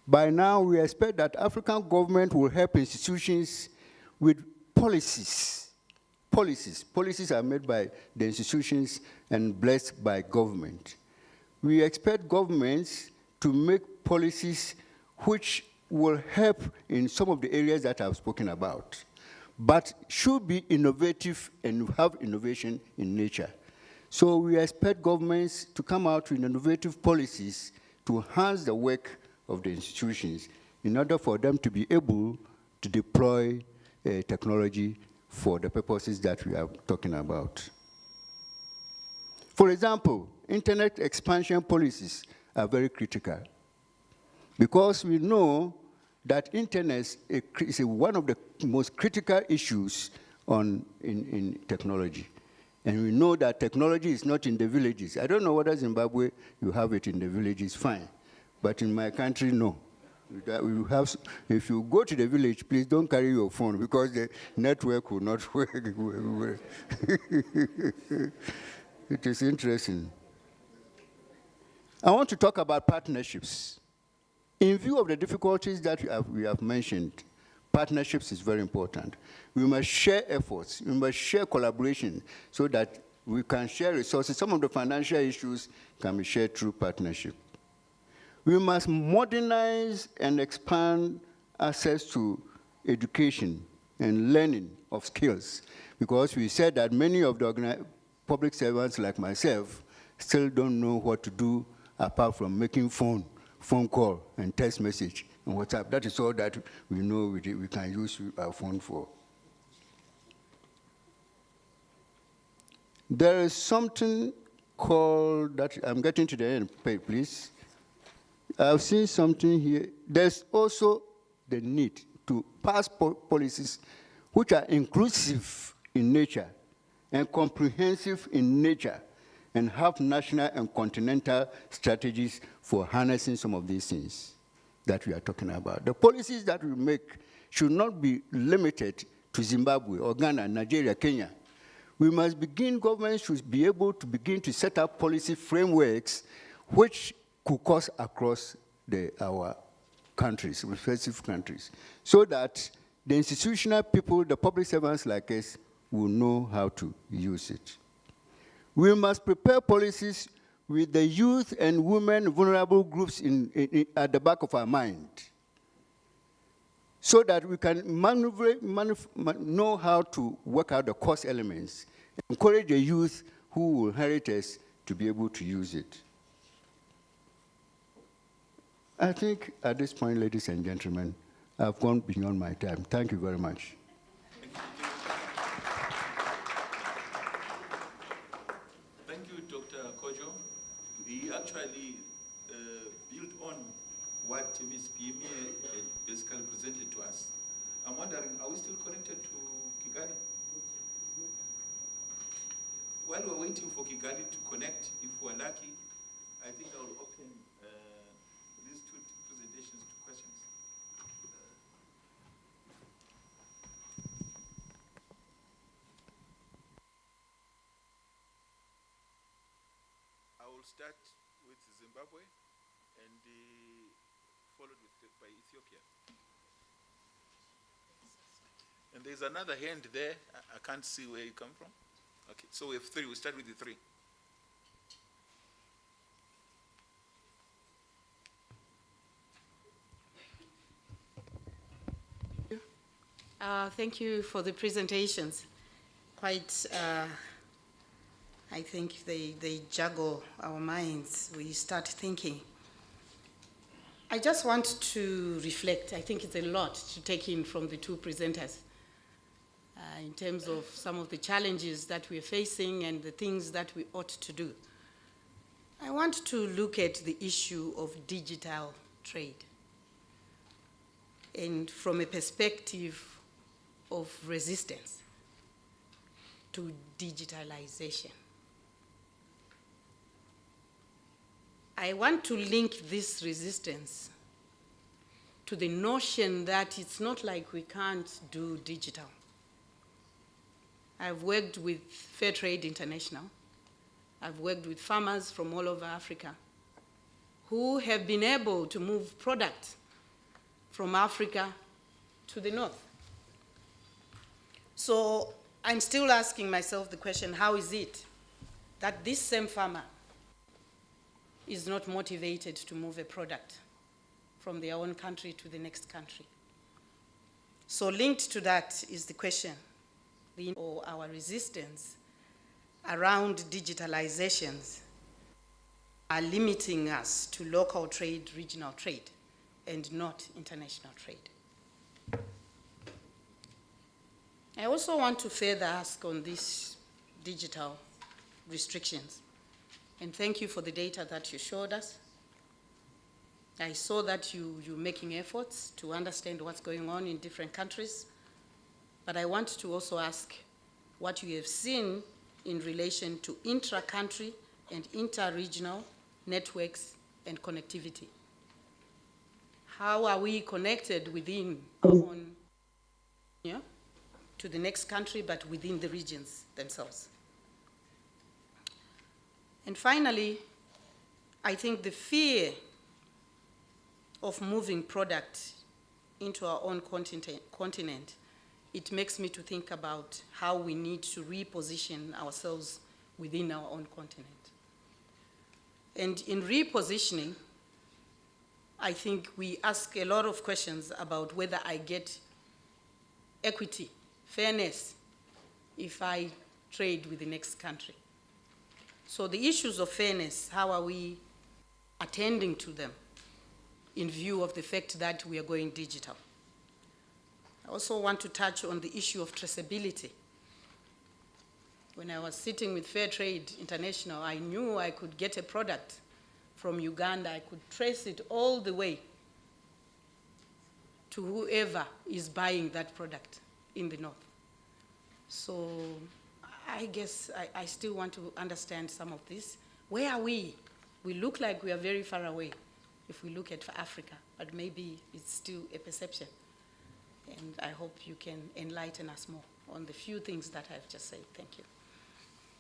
By now, we expect that African government will help institutions with policies. Policies are made by the institutions and blessed by government. We expect governments to make policies which will help in some of the areas that I've spoken about, but should be innovative and have innovation in nature. So we expect governments to come out with innovative policies to enhance the work of the institutions in order for them to be able to deploy technology for the purposes that we are talking about. For example, internet expansion policies are very critical because we know that internet is one of the most critical issues in technology. And we know that technology is not in the villages. I don't know whether Zimbabwe, you have it in the villages, fine. But in my country, no. If you go to the village, please don't carry your phone because the network will not work. It is interesting. I want to talk about partnerships. In view of the difficulties that we have mentioned, partnerships is very important. We must share efforts, we must share collaboration so that we can share resources. Some of the financial issues can be shared through partnership. We must modernize and expand access to education and learning of skills because we said that many of the public servants like myself still don't know what to do apart from making phone call and text message and WhatsApp. That is all that we know we can use our phone for. There is something called that, I'm getting to the end, please. I've seen something here. There's also the need to pass policies which are inclusive in nature and comprehensive in nature and have national and continental strategies for harnessing some of these things that we are talking about. The policies that we make should not be limited to Zimbabwe or Ghana, Nigeria, Kenya. We must begin, governments should be able to begin to set up policy frameworks which could cross across our countries, respective countries, so that the institutional people, the public servants like us, will know how to use it. We must prepare policies with the youth and women vulnerable groups at the back of our mind, so that we can know how to work out the cost elements, encourage the youth who will inherit us to be able to use it. I think at this point, ladies and gentlemen, I've gone beyond my time. Thank you very much. Thank you, Dr. Kojo. We actually built on what Ms. Pimi had basically presented to us. I'm wondering, are we still connected to Kigali? While we're waiting for Kigali to connect, if we're lucky, I think I'll open these two presentations to questions. I will start with Zimbabwe and followed by Ethiopia. And there's another hand there. I can't see where you come from. Okay, so we have three. We'll start with the three. Thank you for the presentations. Quite, I think they juggle our minds. We start thinking. I just want to reflect. I think it's a lot to take in from the two presenters in terms of some of the challenges that we're facing and the things that we ought to do. I want to look at the issue of digital trade and from a perspective of resistance to digitalization. I want to link this resistance to the notion that it's not like we can't do digital. I've worked with Fair Trade International. I've worked with farmers from all over Africa who have been able to move products from Africa to the north. So I'm still asking myself the question, how is it that this same farmer is not motivated to move a product from their own country to the next country? So linked to that is the question, or our resistance around digitalizations are limiting us to local trade, regional trade, and not international trade. I also want to further ask on these digital restrictions. And thank you for the data that you showed us. I saw that you're making efforts to understand what's going on in different countries. But I want to also ask what you have seen in relation to intra-country and inter-regional networks and connectivity. How are we connected within our own, to the next country, but within the regions themselves? And finally, I think the fear of moving product into our own continent, it makes me to think about how we need to reposition ourselves within our own continent. And in repositioning, I think we ask a lot of questions about whether I get equity, fairness, if I trade with the next country. So the issues of fairness, how are we attending to them in view of the fact that we are going digital? I also want to touch on the issue of traceability. When I was sitting with Fair Trade International, I knew I could get a product from Uganda. I could trace it all the way to whoever is buying that product in the north. So I guess I still want to understand some of this. Where are we? We look like we are very far away if we look at Africa, but maybe it's still a perception. And I hope you can enlighten us more on the few things that I've just said. Thank you.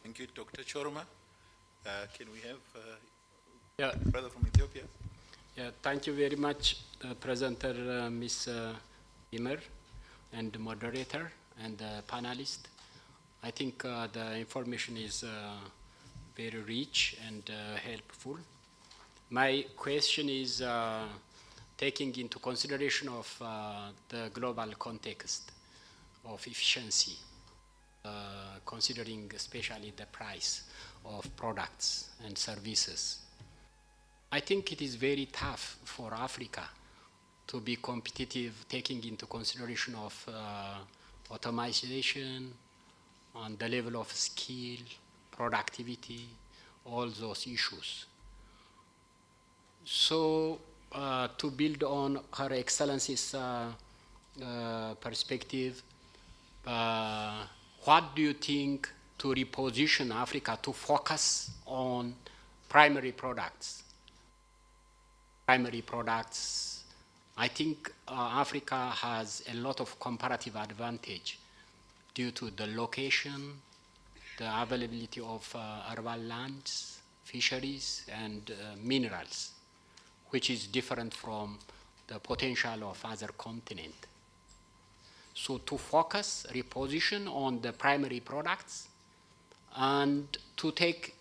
Thank you, Dr. Choroma. Can we have Yeah. brother from Ethiopia? Yeah, thank you very much, presenter Ms. Imer, and the moderator and the panelist. I think the information is very rich and helpful. My question is taking into consideration of the global context of efficiency, considering especially the price of products and services. I think it is very tough for Africa to be competitive, taking into consideration of automation, on the level of skill, productivity, all those issues. So to build on Her Excellency's perspective, what do you think to reposition Africa to focus on primary products? Primary products, I think Africa has a lot of comparative advantage due to the location, the availability of urban lands, fisheries, and minerals, which is different from the potential of other continents. So to focus, reposition on the primary products, and to take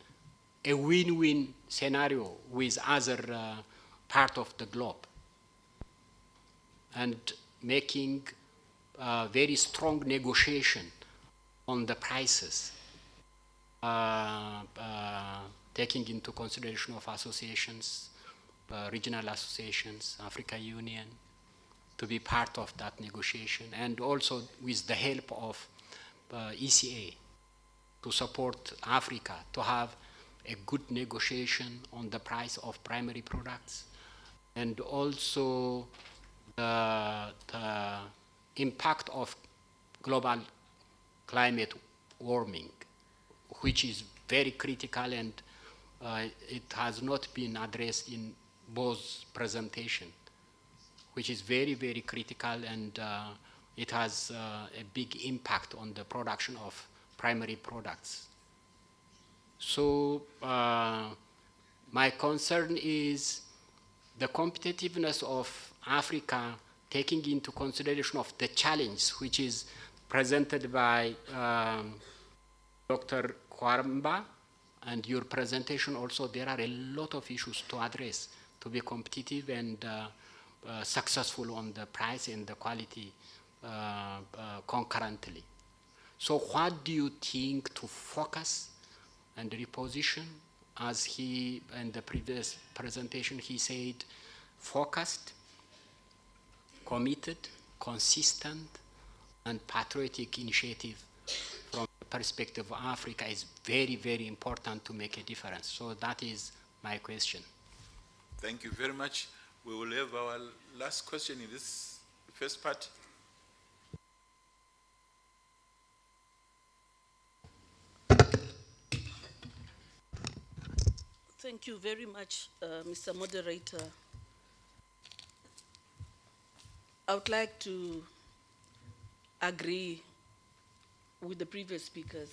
a win-win scenario with other part of the globe, and making very strong negotiation on the prices, taking into consideration of associations, regional associations, Africa Union, to be part of that negotiation, and also with the help of ECA to support Africa to have a good negotiation on the price of primary products, and also the impact of global climate warming, which is very critical, and it has not been addressed in both presentations, which is very, very critical, and it has a big impact on the production of primary products. So my concern is the competitiveness of Africa, taking into consideration of the challenge which is presented by Dr. Kwaramba, and your presentation also. There are a lot of issues to address to be competitive and successful on the price and the quality concurrently. So what do you think to focus and reposition? As he, in the previous presentation, he said focused, committed, consistent, and patriotic initiative from the perspective of Africa is very, very important to make a difference. So that is my question. Thank you very much. We will have our last question in this first part. Thank you very much, Mr. Moderator. I would like to agree with the previous speakers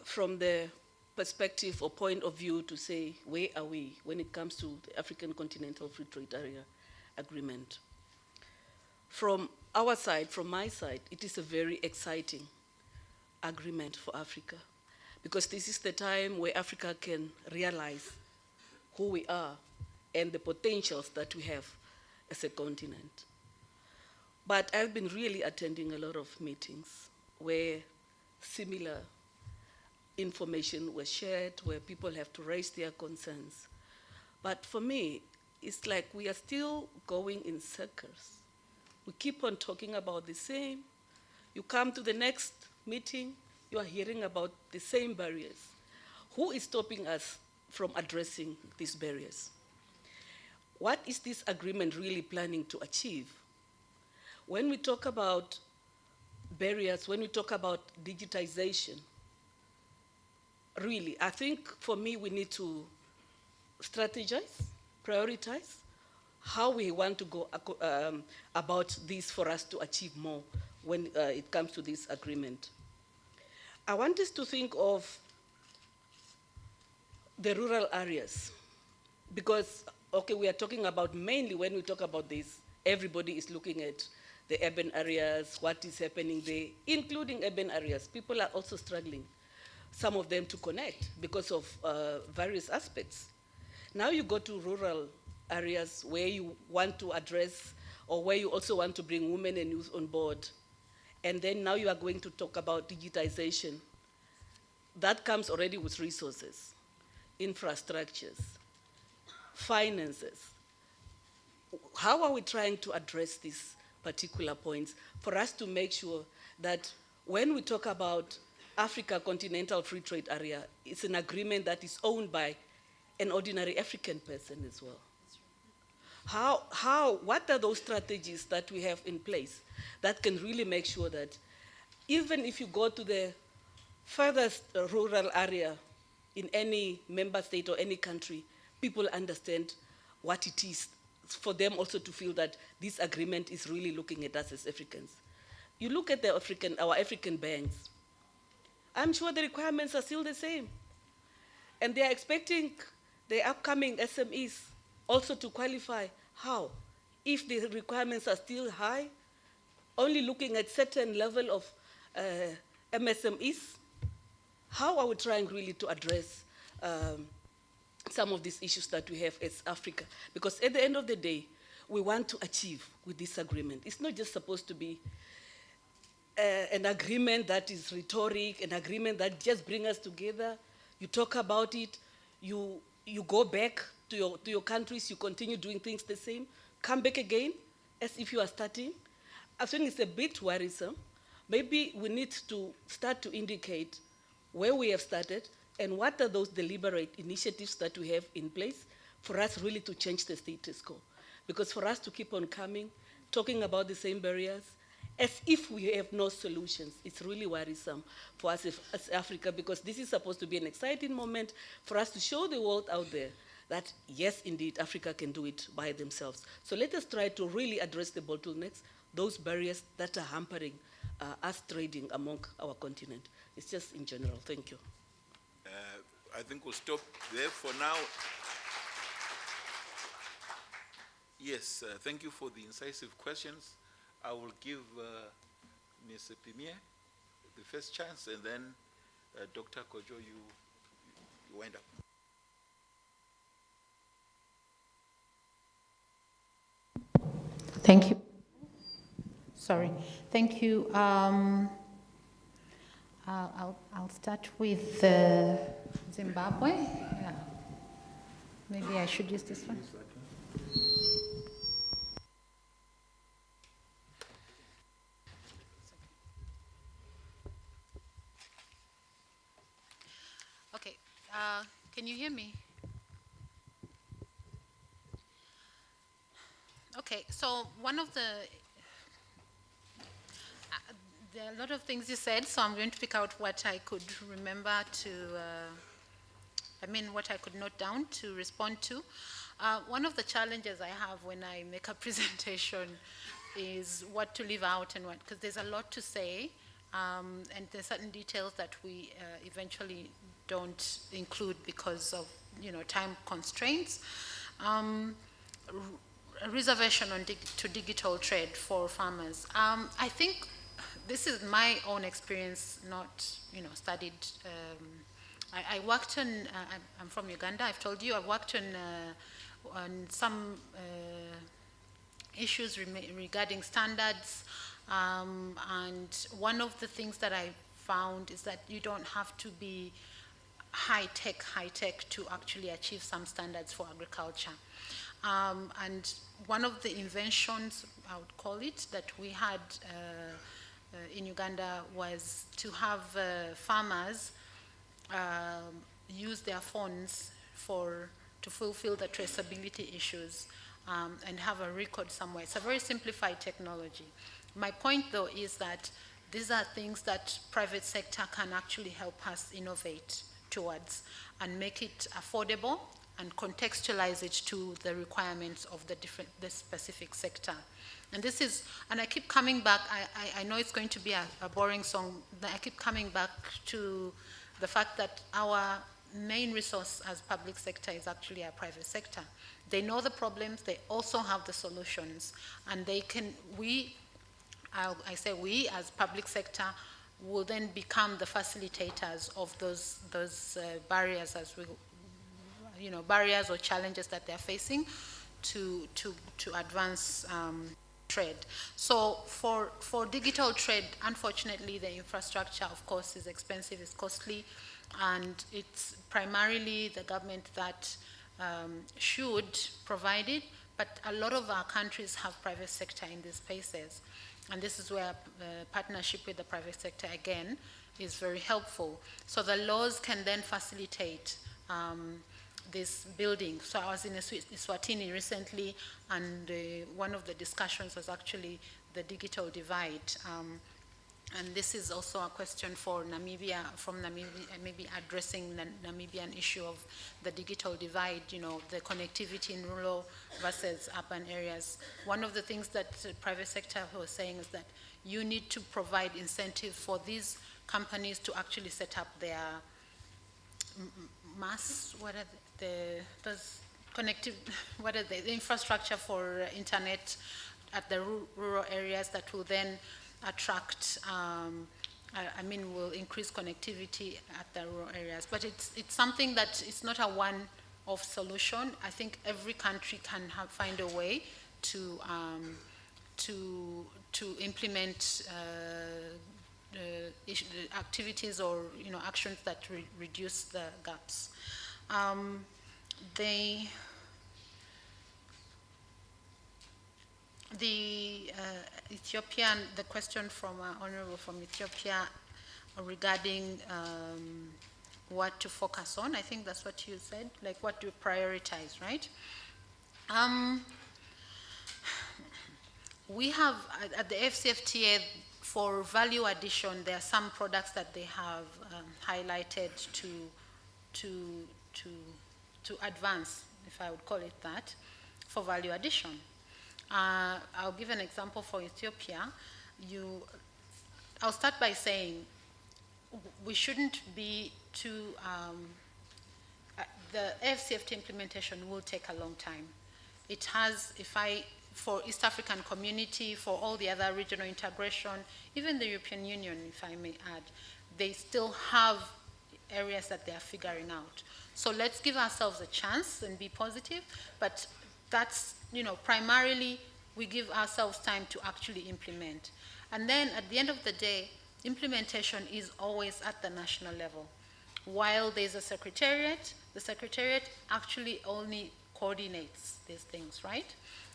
from the perspective or point of view to say, where are we when it comes to the African Continental Free Trade Area Agreement? From our side, from my side, it is a very exciting agreement for Africa, because this is the time where Africa can realize who we are and the potentials that we have as a continent. But I've been really attending a lot of meetings where similar information was shared, where people have to raise their concerns. But for me, it's like we are still going in circles. We keep on talking about the same. You come to the next meeting, you are hearing about the same barriers. Who is stopping us from addressing these barriers? What is this agreement really planning to achieve? When we talk about barriers, when we talk about digitization, really, I think for me we need to strategize, prioritize how we want to go about this for us to achieve more when it comes to this agreement. I want us to think of the rural areas, because, okay, we are talking about mainly when we talk about this, everybody is looking at the urban areas, what is happening there, including urban areas. People are also struggling, some of them to connect because of various aspects. Now you go to rural areas where you want to address, or where you also want to bring women and youth on board. And then now you are going to talk about digitization. That comes already with resources, infrastructures, finances. How are we trying to address these particular points for us to make sure that when we talk about Africa Continental Free Trade Area, it's an agreement that is owned by an ordinary African person as well? What are those strategies that we have in place that can really make sure that even if you go to the furthest rural area in any member state or any country, people understand what it is, for them also to feel that this agreement is really looking at us as Africans. You look at our African banks, I'm sure the requirements are still the same. And they are expecting the upcoming SMEs also to qualify. How? If the requirements are still high, only looking at certain level of MSMEs, how are we trying really to address some of these issues that we have as Africa? Because at the end of the day, we want to achieve with this agreement. It's not just supposed to be an agreement that is rhetoric, an agreement that just brings us together. You talk about it, you go back to your countries, you continue doing things the same, come back again as if you are starting. I think it's a bit worrisome. Maybe we need to start to indicate where we have started and what are those deliberate initiatives that we have in place for us really to change the status quo. Because for us to keep on coming, talking about the same barriers, as if we have no solutions, it's really worrisome for us as Africa, because this is supposed to be an exciting moment for us to show the world out there that, yes, indeed, Africa can do it by themselves. So let us try to really address the bottlenecks, those barriers that are hampering us trading among our continent. It's just in general. Thank you. I think we'll stop there for now. Yes, thank you for the incisive questions. I will give Ms. Pimier the first chance, and then Dr. Kojo, you wind up. Thank you. Sorry. Thank you. I'll start with Zimbabwe. Yeah. Maybe I should use this one. Okay. Can you hear me? Okay. So one of the there are a lot of things you said, so I'm going to pick out what I could remember to, what I could note down to respond to. One of the challenges I have when I make a presentation is what to leave out and what, because there's a lot to say, and there's certain details that we eventually don't include because of, time constraints. A reservation on to digital trade for farmers. I think this is my own experience, not, studied. I worked on, I'm from Uganda, I've told you, I've worked on some issues regarding standards, and one of the things that I found is that you don't have to be high tech to actually achieve some standards for agriculture. And one of the inventions, I would call it, that we had in Uganda was to have farmers use their phones to fulfill the traceability issues and have a record somewhere. It's a very simplified technology. My point, though, is that these are things that private sector can actually help us innovate towards and make it affordable and contextualize it to the requirements of the specific sector. And this is, and I keep coming back, I know it's going to be a boring song, but I keep coming back to the fact that our main resource as public sector is actually our private sector. They know the problems, they also have the solutions, and they can, I say we as public sector will then become the facilitators of those barriers, as we, barriers or challenges that they're facing to advance trade. So for digital trade, unfortunately, the infrastructure, of course, is expensive, it's costly, and it's primarily the government that should provide it, but a lot of our countries have private sector in these spaces. And this is where partnership with the private sector, again, is very helpful. So the laws can then facilitate this building. So I was in Eswatini recently, and one of the discussions was actually the digital divide. And this is also a question for Namibia, from Namibia, maybe addressing the Namibian issue of the digital divide, the connectivity in rural versus urban areas. One of the things that the private sector was saying is that you need to provide incentive for these companies to actually set up their the infrastructure for internet at the rural areas that will then attract, will increase connectivity at the rural areas. But it's something that it's not a one-off solution. I think every country can find a way to implement activities or actions that reduce the gaps. The question from Honorable from Ethiopia regarding what to focus on, I think that's what you said, like what to prioritize, right? We have, at the ACFTA, for value addition, there are some products that they have highlighted to advance, if I would call it that, for value addition. I'll give an example for Ethiopia. I'll start by saying we shouldn't be too, the ACFTA implementation will take a long time. It has, for East African community, for all the other regional integration, even the European Union, if I may add, they still have areas that they are figuring out. So let's give ourselves a chance and be positive, but that's, primarily we give ourselves time to actually implement. And then at the end of the day, implementation is always at the national level. While there's a secretariat, the secretariat actually only coordinates these things, right?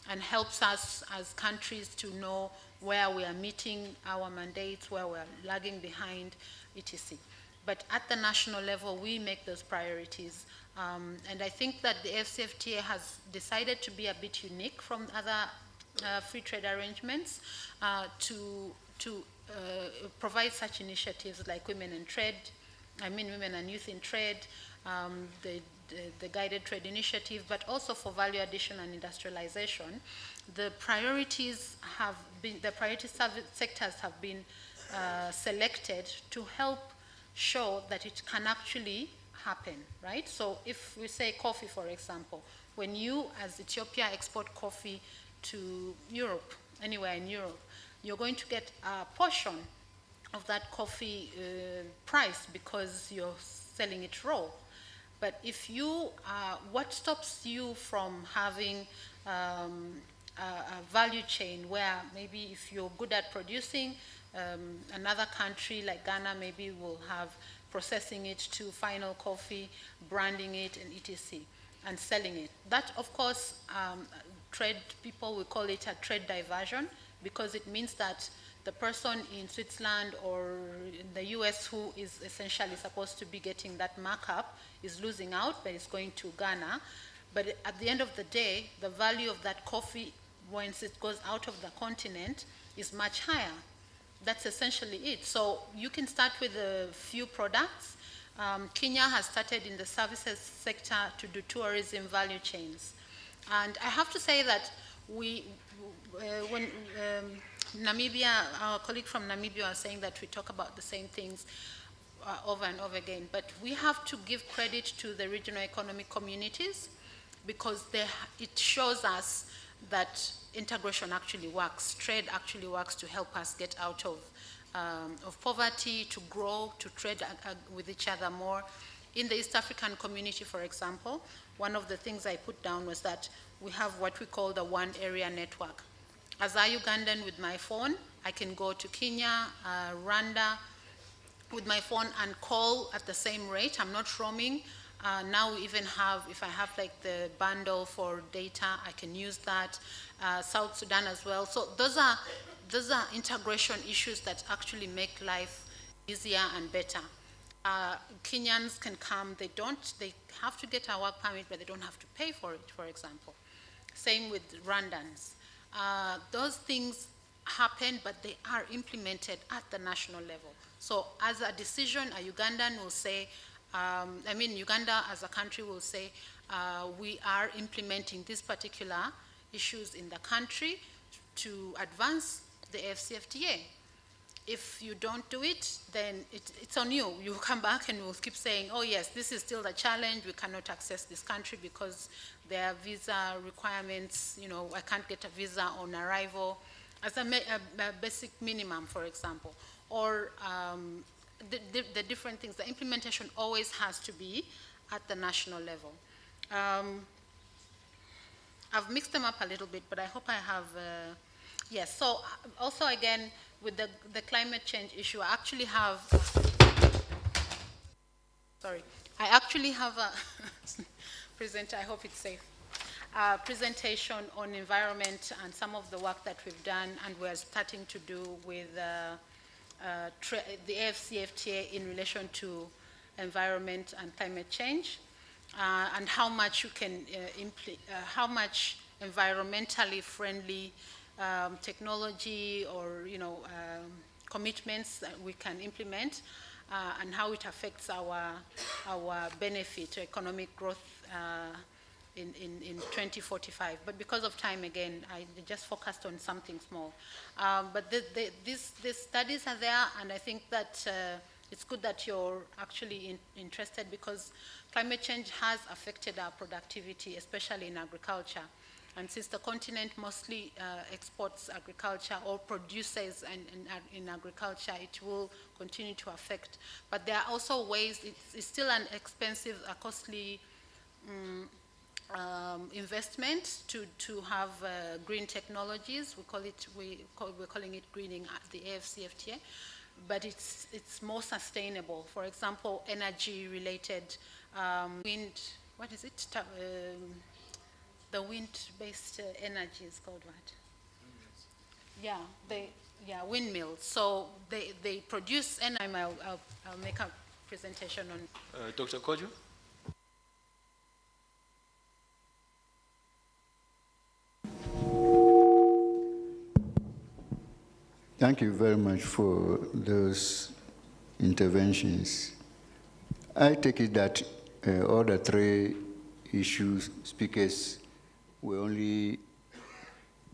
And helps us as countries to know where we are meeting our mandates, where we're lagging behind, etc. But at the national level, we make those priorities. And I think that the ACFTA has decided to be a bit unique from other free trade arrangements to provide such initiatives like women and youth in trade, the guided trade initiative, but also for value addition and industrialization. The priorities sectors have been selected to help show that it can actually happen, right? So if we say coffee, for example, when you as Ethiopia export coffee to Europe, anywhere in Europe, you're going to get a portion of that coffee price because you're selling it raw. But if you, what stops you from having a value chain where maybe if you're good at producing, another country like Ghana maybe will have processing it to final coffee, branding it, and etc., and selling it. That, of course, trade people will call it a trade diversion, because it means that the person in Switzerland or in the US who is essentially supposed to be getting that markup is losing out, but it's going to Ghana. But at the end of the day, the value of that coffee, once it goes out of the continent, is much higher. That's essentially it. So you can start with a few products. Kenya has started in the services sector to do tourism value chains. And I have to say that when Namibia, our colleague from Namibia was saying that we talk about the same things over and over again, but we have to give credit to the regional economic communities, because it shows us that integration actually works. Trade actually works to help us get out of poverty, to grow, to trade with each other more. In the East African community, for example, one of the things I put down was that we have what we call the one area network. As a Ugandan with my phone, I can go to Kenya, Rwanda, with my phone and call at the same rate. I'm not roaming. Now we even have, if I have like the bundle for data, I can use that. South Sudan as well. So those are integration issues that actually make life easier and better. Kenyans can come, they have to get a work permit, but they don't have to pay for it, for example. Same with Rwandans. Those things happen, but they are implemented at the national level. So as a decision, a Ugandan will say, Uganda as a country will say, we are implementing these particular issues in the country to advance the ACFTA. If you don't do it, then it's on you. You come back and we'll keep saying, oh yes, this is still the challenge. We cannot access this country because there are visa requirements. You know, I can't get a visa on arrival as a basic minimum, for example. Or the different things. The implementation always has to be at the national level. I've mixed them up a little bit, but I hope I have, yes. So also again, with the climate change issue, I actually have, I actually have a presenter, I hope it's safe, presentation on environment and some of the work that we've done and we're starting to do with the ACFTA in relation to environment and climate change, and how much you can, how much environmentally friendly technology or commitments that we can implement, and how it affects our benefit, economic growth in 2045. But because of time, again, I just focused on something small. But these studies are there, and I think that it's good that you're actually interested, because climate change has affected our productivity, especially in agriculture. And since the continent mostly exports agriculture or produces in agriculture, it will continue to affect. But there are also ways, it's still an expensive, costly investment to have green technologies. We're calling it greening the ACFTA, but it's more sustainable. For example, energy-related wind. What is it? The wind-based energy is called what? Windmills. Yeah, windmills. So they produce, and I'll make a presentation on. Dr. Kojo? Thank you very much for those interventions. I take it that all the three speakers were only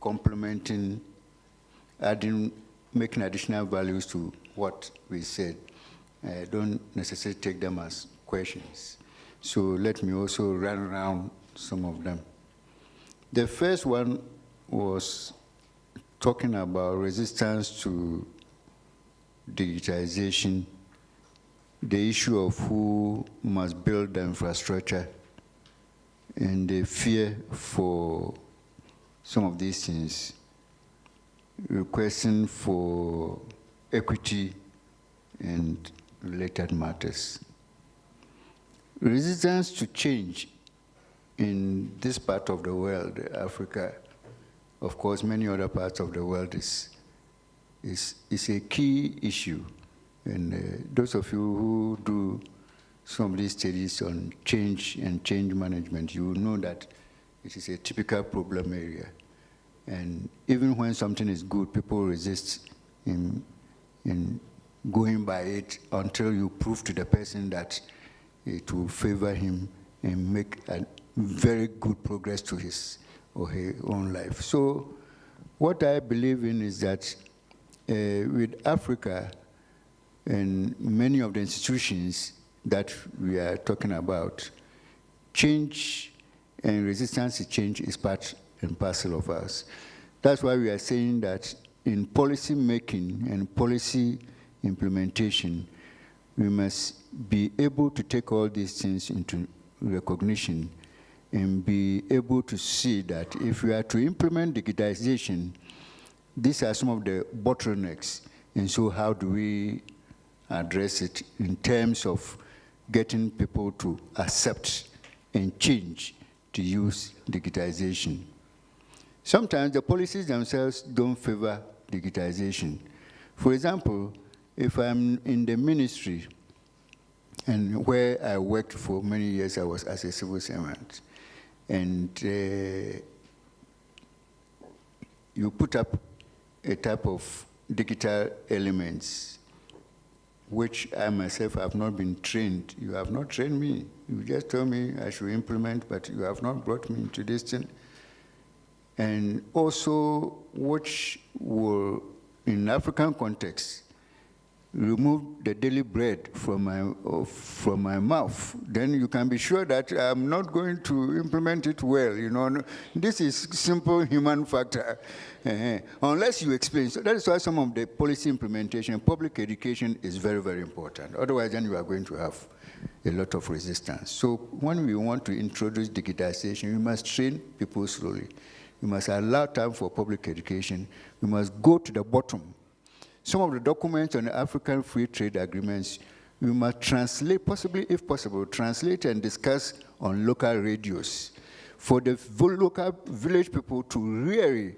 complementing, making additional values to what we said. I don't necessarily take them as questions. So let me also run around some of them. The first one was talking about resistance to digitization, the issue of who must build the infrastructure, and the fear for some of these things, requesting for equity and related matters. Resistance to change in this part of the world, Africa, of course, many other parts of the world, is a key issue. And those of you who do some of these studies on change and change management, you will know that it is a typical problem area. And even when something is good, people resist in going by it until you prove to the person that it will favor him and make a very good progress to his or her own life. So what I believe in is that with Africa and many of the institutions that we are talking about, change and resistance to change is part and parcel of us. That's why we are saying that in policy making and policy implementation, we must be able to take all these things into recognition and be able to see that if we are to implement digitization, these are some of the bottlenecks. And so how do we address it in terms of getting people to accept and change to use digitization? Sometimes the policies themselves don't favor digitization. For example, if I'm in the ministry, and where I worked for many years, I was as a civil servant, and you put up a type of digital elements, which I myself have not been trained. You have not trained me. You just told me I should implement, but you have not brought me into this thing. And also, which will, in African context, remove the daily bread from my mouth, then you can be sure that I'm not going to implement it well. You know, this is simple human factor, unless you explain. So that is why some of the policy implementation, public education is very, very important. Otherwise, then you are going to have a lot of resistance. So when we want to introduce digitization, we must train people slowly. We must allow time for public education. We must go to the bottom. Some of the documents on the African Free Trade Agreements, we must translate, possibly, if possible, translate and discuss on local radios for the local village people to really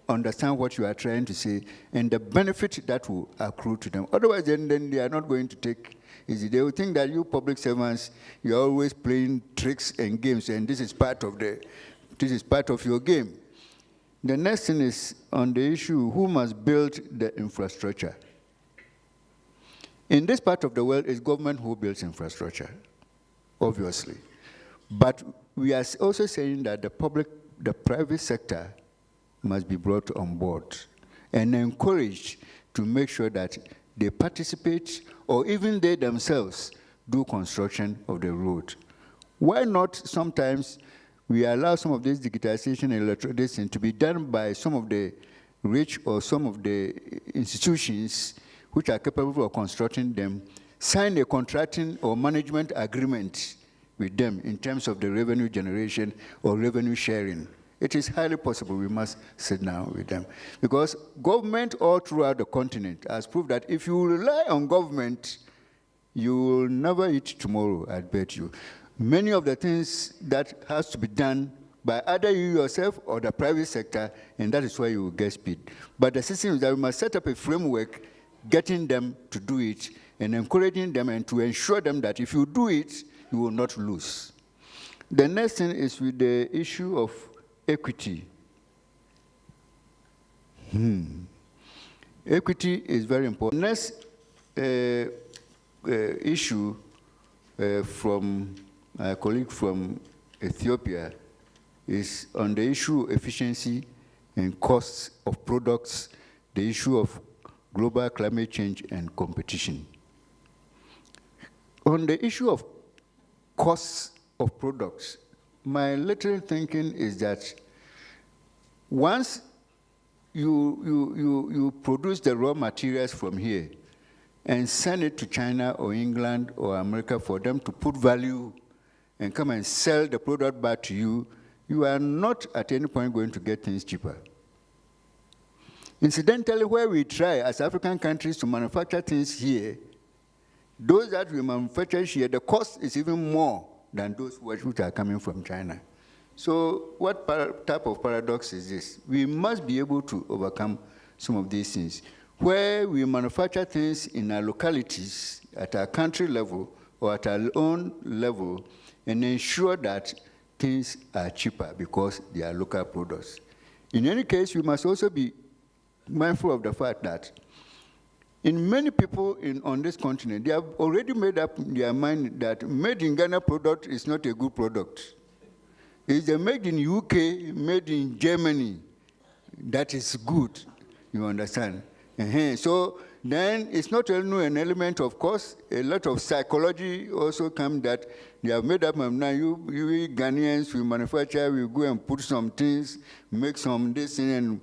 understand what you are trying to say and the benefit that will accrue to them. Otherwise, then they are not going to take easy. They will think that you public servants, you're always playing tricks and games, and this is part of your game. The next thing is on the issue, who must build the infrastructure? In this part of the world, it's government who builds infrastructure, obviously. But we are also saying that the private sector must be brought on board and encouraged to make sure that they participate, or even they themselves do construction of the road. Why not sometimes we allow some of this digitization and electronics to be done by some of the rich or some of the institutions which are capable of constructing them, sign a contracting or management agreement with them in terms of the revenue generation or revenue sharing. It is highly possible. We must sit down with them. Because government all throughout the continent has proved that if you rely on government, you will never eat tomorrow, I bet you. Many of the things that has to be done by either you yourself or the private sector, and that is why you will get speed. But the system is that we must set up a framework, getting them to do it, and encouraging them and to ensure them that if you do it, you will not lose. The next thing is with the issue of equity. Equity is very important. Next issue from my colleague from Ethiopia is on the issue of efficiency and costs of products, the issue of global climate change and competition. On the issue of costs of products, my little thinking is that once you produce the raw materials from here and send it to China or England or America for them to put value and come and sell the product back to you, you are not at any point going to get things cheaper. Incidentally, where we try as African countries to manufacture things here, Those that we manufacture here, the cost is even more than those which are coming from China. So what type of paradox is this? We must be able to overcome some of these things. Where we manufacture things in our localities, at our country level, or at our own level, and ensure that things are cheaper because they are local products. In any case, we must also be mindful of the fact that in many people on this continent, they have already made up their mind that made in Ghana product is not a good product. It's a made in UK, made in Germany, that is good, you understand? So then it's not only an element of course, a lot of psychology also comes that they have made up, now you Ghanaians, we manufacture, we go and put some things, make some this thing and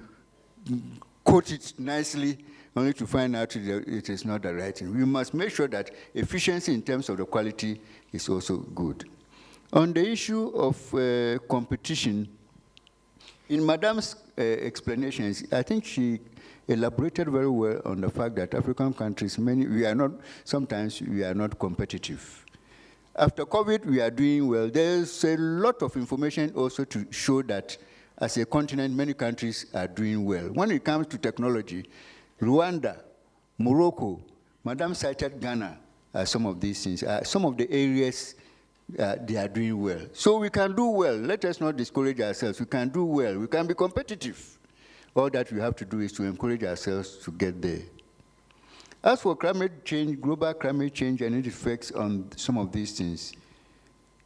coat it nicely, only to find out it is not the right thing. We must make sure that efficiency in terms of the quality is also good. On the issue of competition, in Madam's explanations, I think she elaborated very well on the fact that African countries, sometimes we are not competitive. After COVID, we are doing well. There's a lot of information also to show that as a continent, many countries are doing well. When it comes to technology, Rwanda, Morocco, Madam cited Ghana as some of these things, some of the areas they are doing well. So we can do well. Let us not discourage ourselves. We can do well. We can be competitive. All that we have to do is to encourage ourselves to get there. As for climate change, global climate change and its effects on some of these things,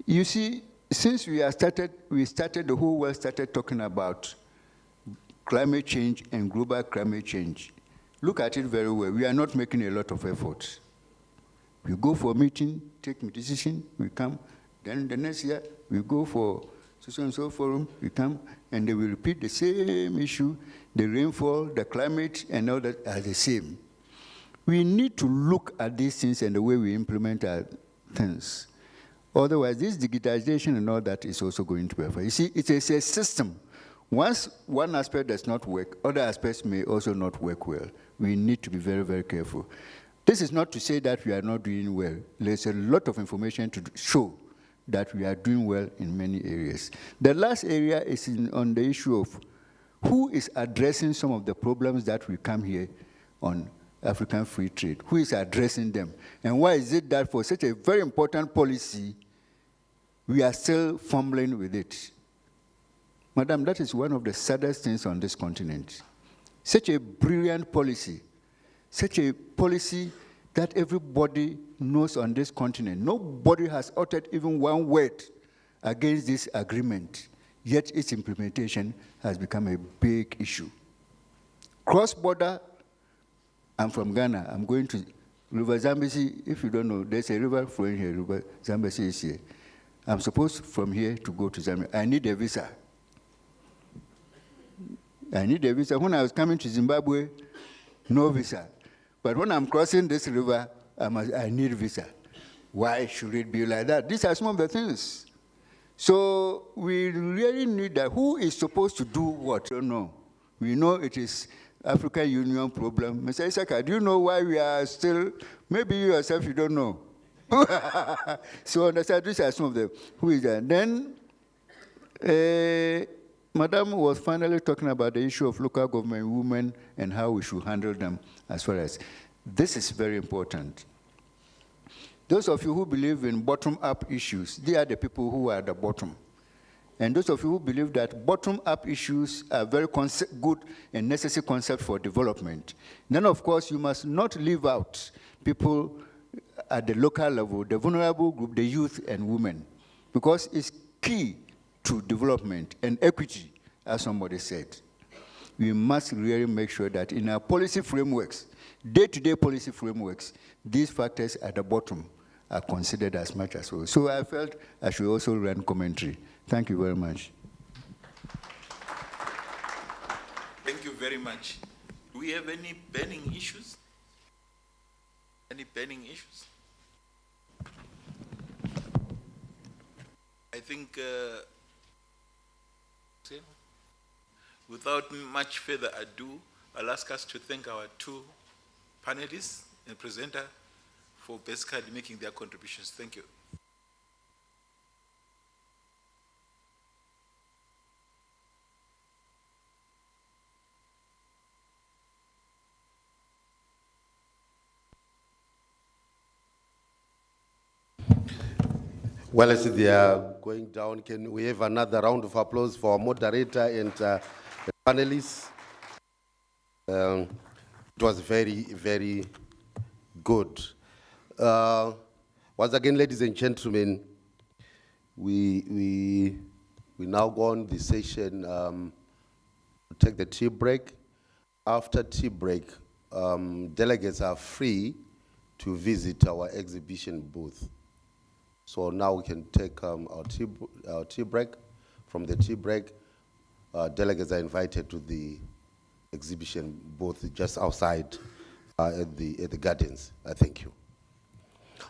you see, since the whole world started talking about climate change and global climate change, look at it very well. We are not making a lot of efforts. We go for a meeting, take a decision, we come. Then the next year, we go for so-and-so forum, we come, and they will repeat the same issue. The rainfall, the climate, and all that are the same. We need to look at these things and the way we implement our things. Otherwise, this digitization and all that is also going to be affected. You see, it's a system. Once one aspect does not work, other aspects may also not work well. We need to be very, very careful. This is not to say that we are not doing well. There's a lot of information to show that we are doing well in many areas. The last area is on the issue of who is addressing some of the problems that we come here on African free trade. Who is addressing them? And why is it that for such a very important policy, we are still fumbling with it? Madam, that is one of the saddest things on this continent. Such a brilliant policy, such a policy that everybody knows on this continent. Nobody has uttered even one word against this agreement, yet its implementation has become a big issue. Cross-border, I'm from Ghana. I'm going to River Zambezi. If you don't know, there's a river flowing here. River Zambezi is here. I'm supposed from here to go to Zambia. I need a visa. I need a visa. When I was coming to Zimbabwe, no visa. But when I'm crossing this river, I need a visa. Why should it be like that? These are some of the things. So we really need that. Who is supposed to do what? I don't know. We know it is African Union problem. Mr. Isaka, do you know why we are still, maybe you yourself, you don't know. So understand, these are some of them. Who is that? Then, Madam was finally talking about the issue of local government women and how we should handle them as far as. This is very important. Those of you who believe in bottom-up issues, they are the people who are at the bottom. And those of you who believe that bottom-up issues are very good and necessary concept for development, then of course you must not leave out people at the local level, the vulnerable group, the youth and women, because it's key to development and equity, as somebody said. We must really make sure that in our policy frameworks, day-to-day policy frameworks, these factors at the bottom are considered as much as well. So I felt I should also run commentary. Thank you very much. Thank you very much. Do we have any burning issues? Any burning issues? I think, without much further ado, I'll ask us to thank our two panelists and presenter for basically making their contributions. Thank you. Well, as they are going down, can we have another round of applause for our moderator and the panelists? It was very, very good. Once again, ladies and gentlemen, we now go on the session, take the tea break. After tea break, delegates are free to visit our exhibition booth. So now we can take our tea break. From the tea break, delegates are invited to the exhibition booth just outside at the gardens. I thank you.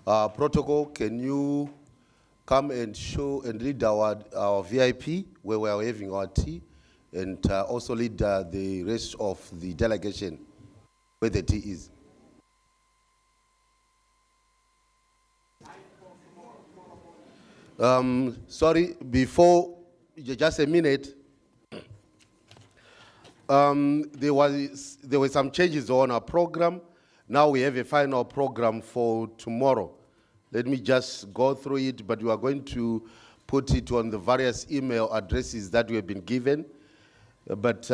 Protocol, can you come and show and lead our VIP where we are having our tea, and also lead the rest of the delegation where the tea is. Sorry, before, just a minute. There were some changes on our program. Now we have a final program for tomorrow. Let me just go through it, but we are going to put it on the various email addresses that we have been given. But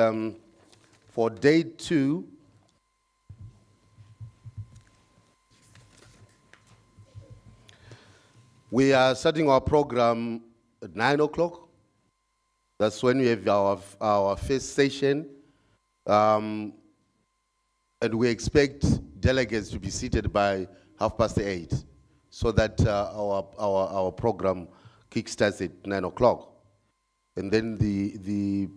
for day 2, we are starting our program at 9 o'clock. That's when we have our first session. And we expect delegates to be seated by 8:30, so that our program kickstarts at 9 o'clock. And then the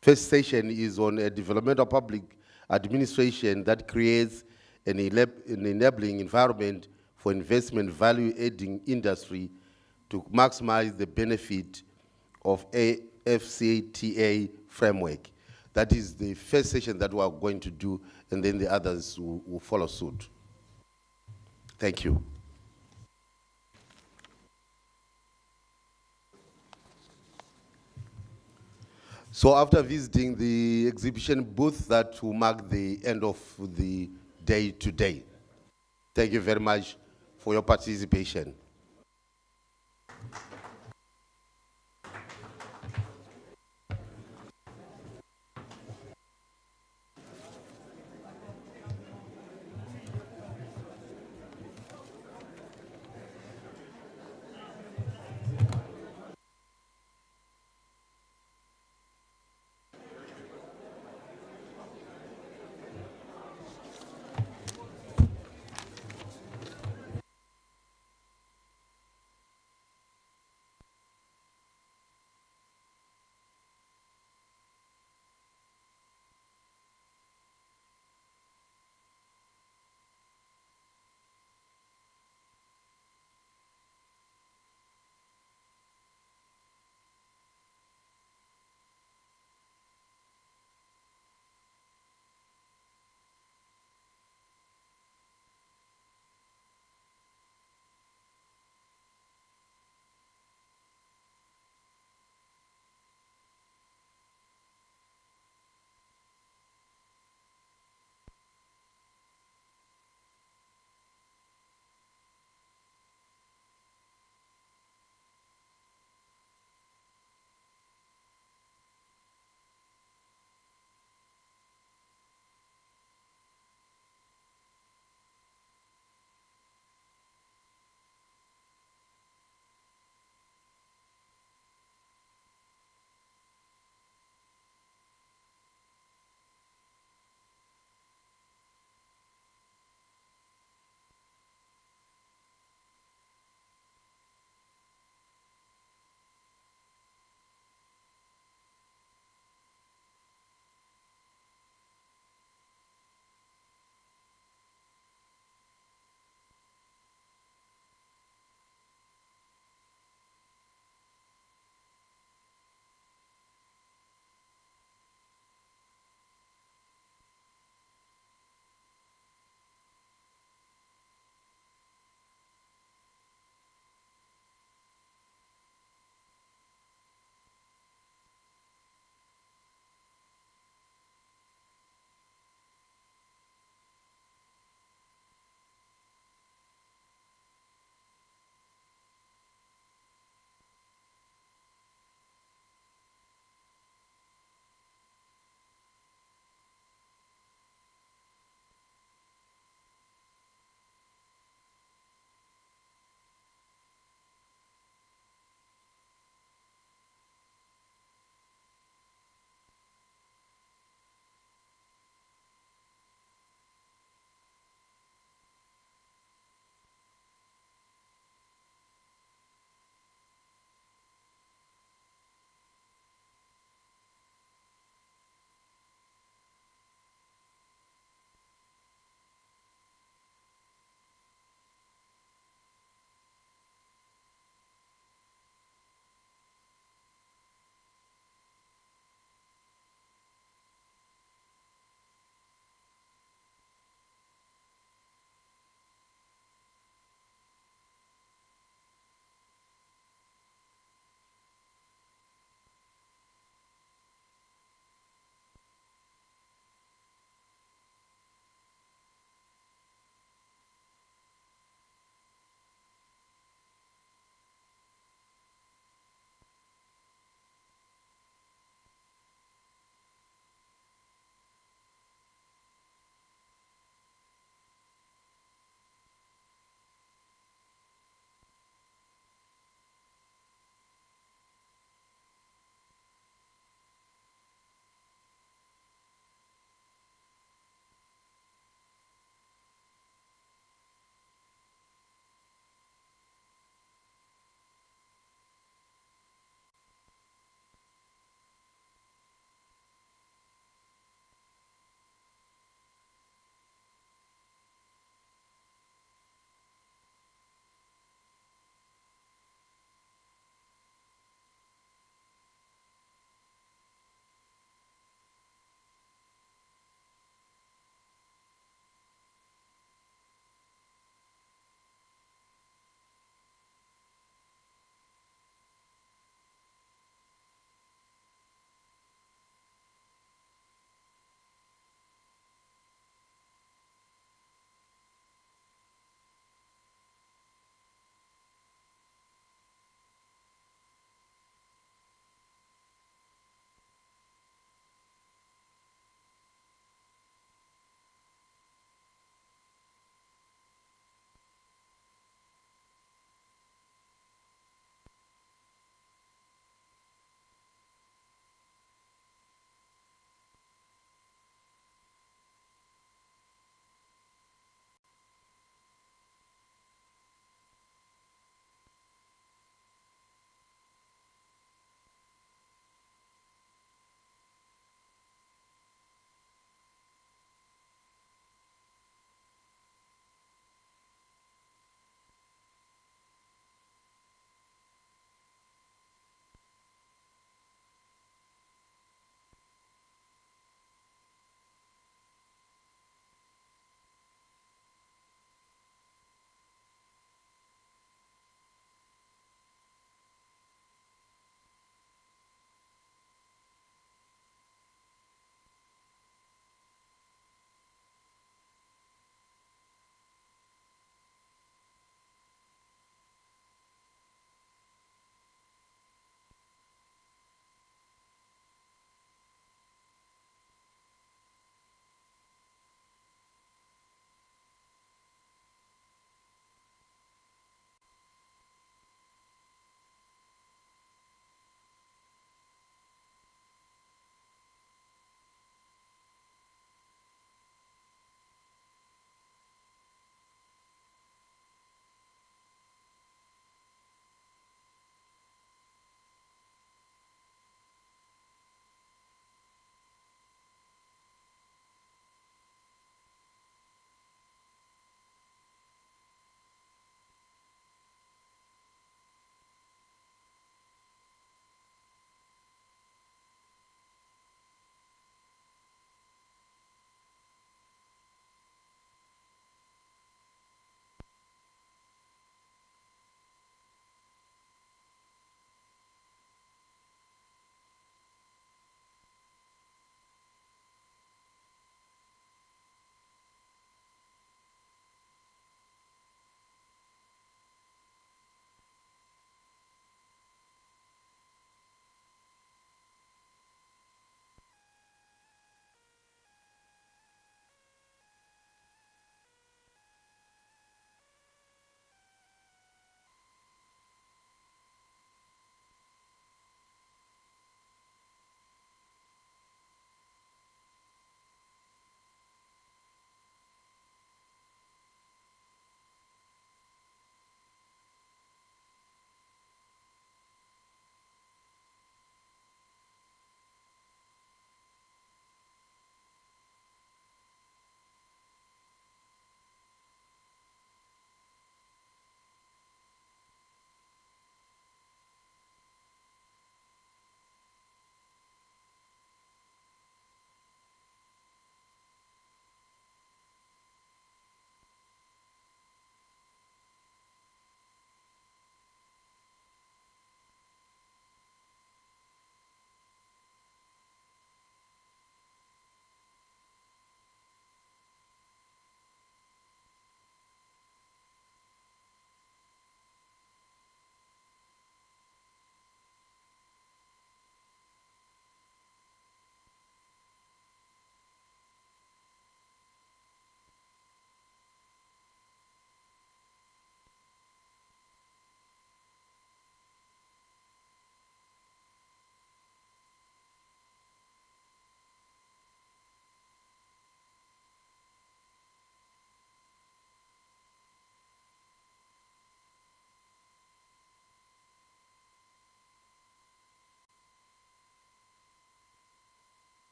first session is on a developmental public administration that creates an enabling environment for investment value-adding industry to maximize the benefit of ACFTA framework. That is the first session that we are going to do, and then the others will follow suit. Thank you. So after visiting the exhibition booth, that will mark the end of the day today. Thank you very much for your participation.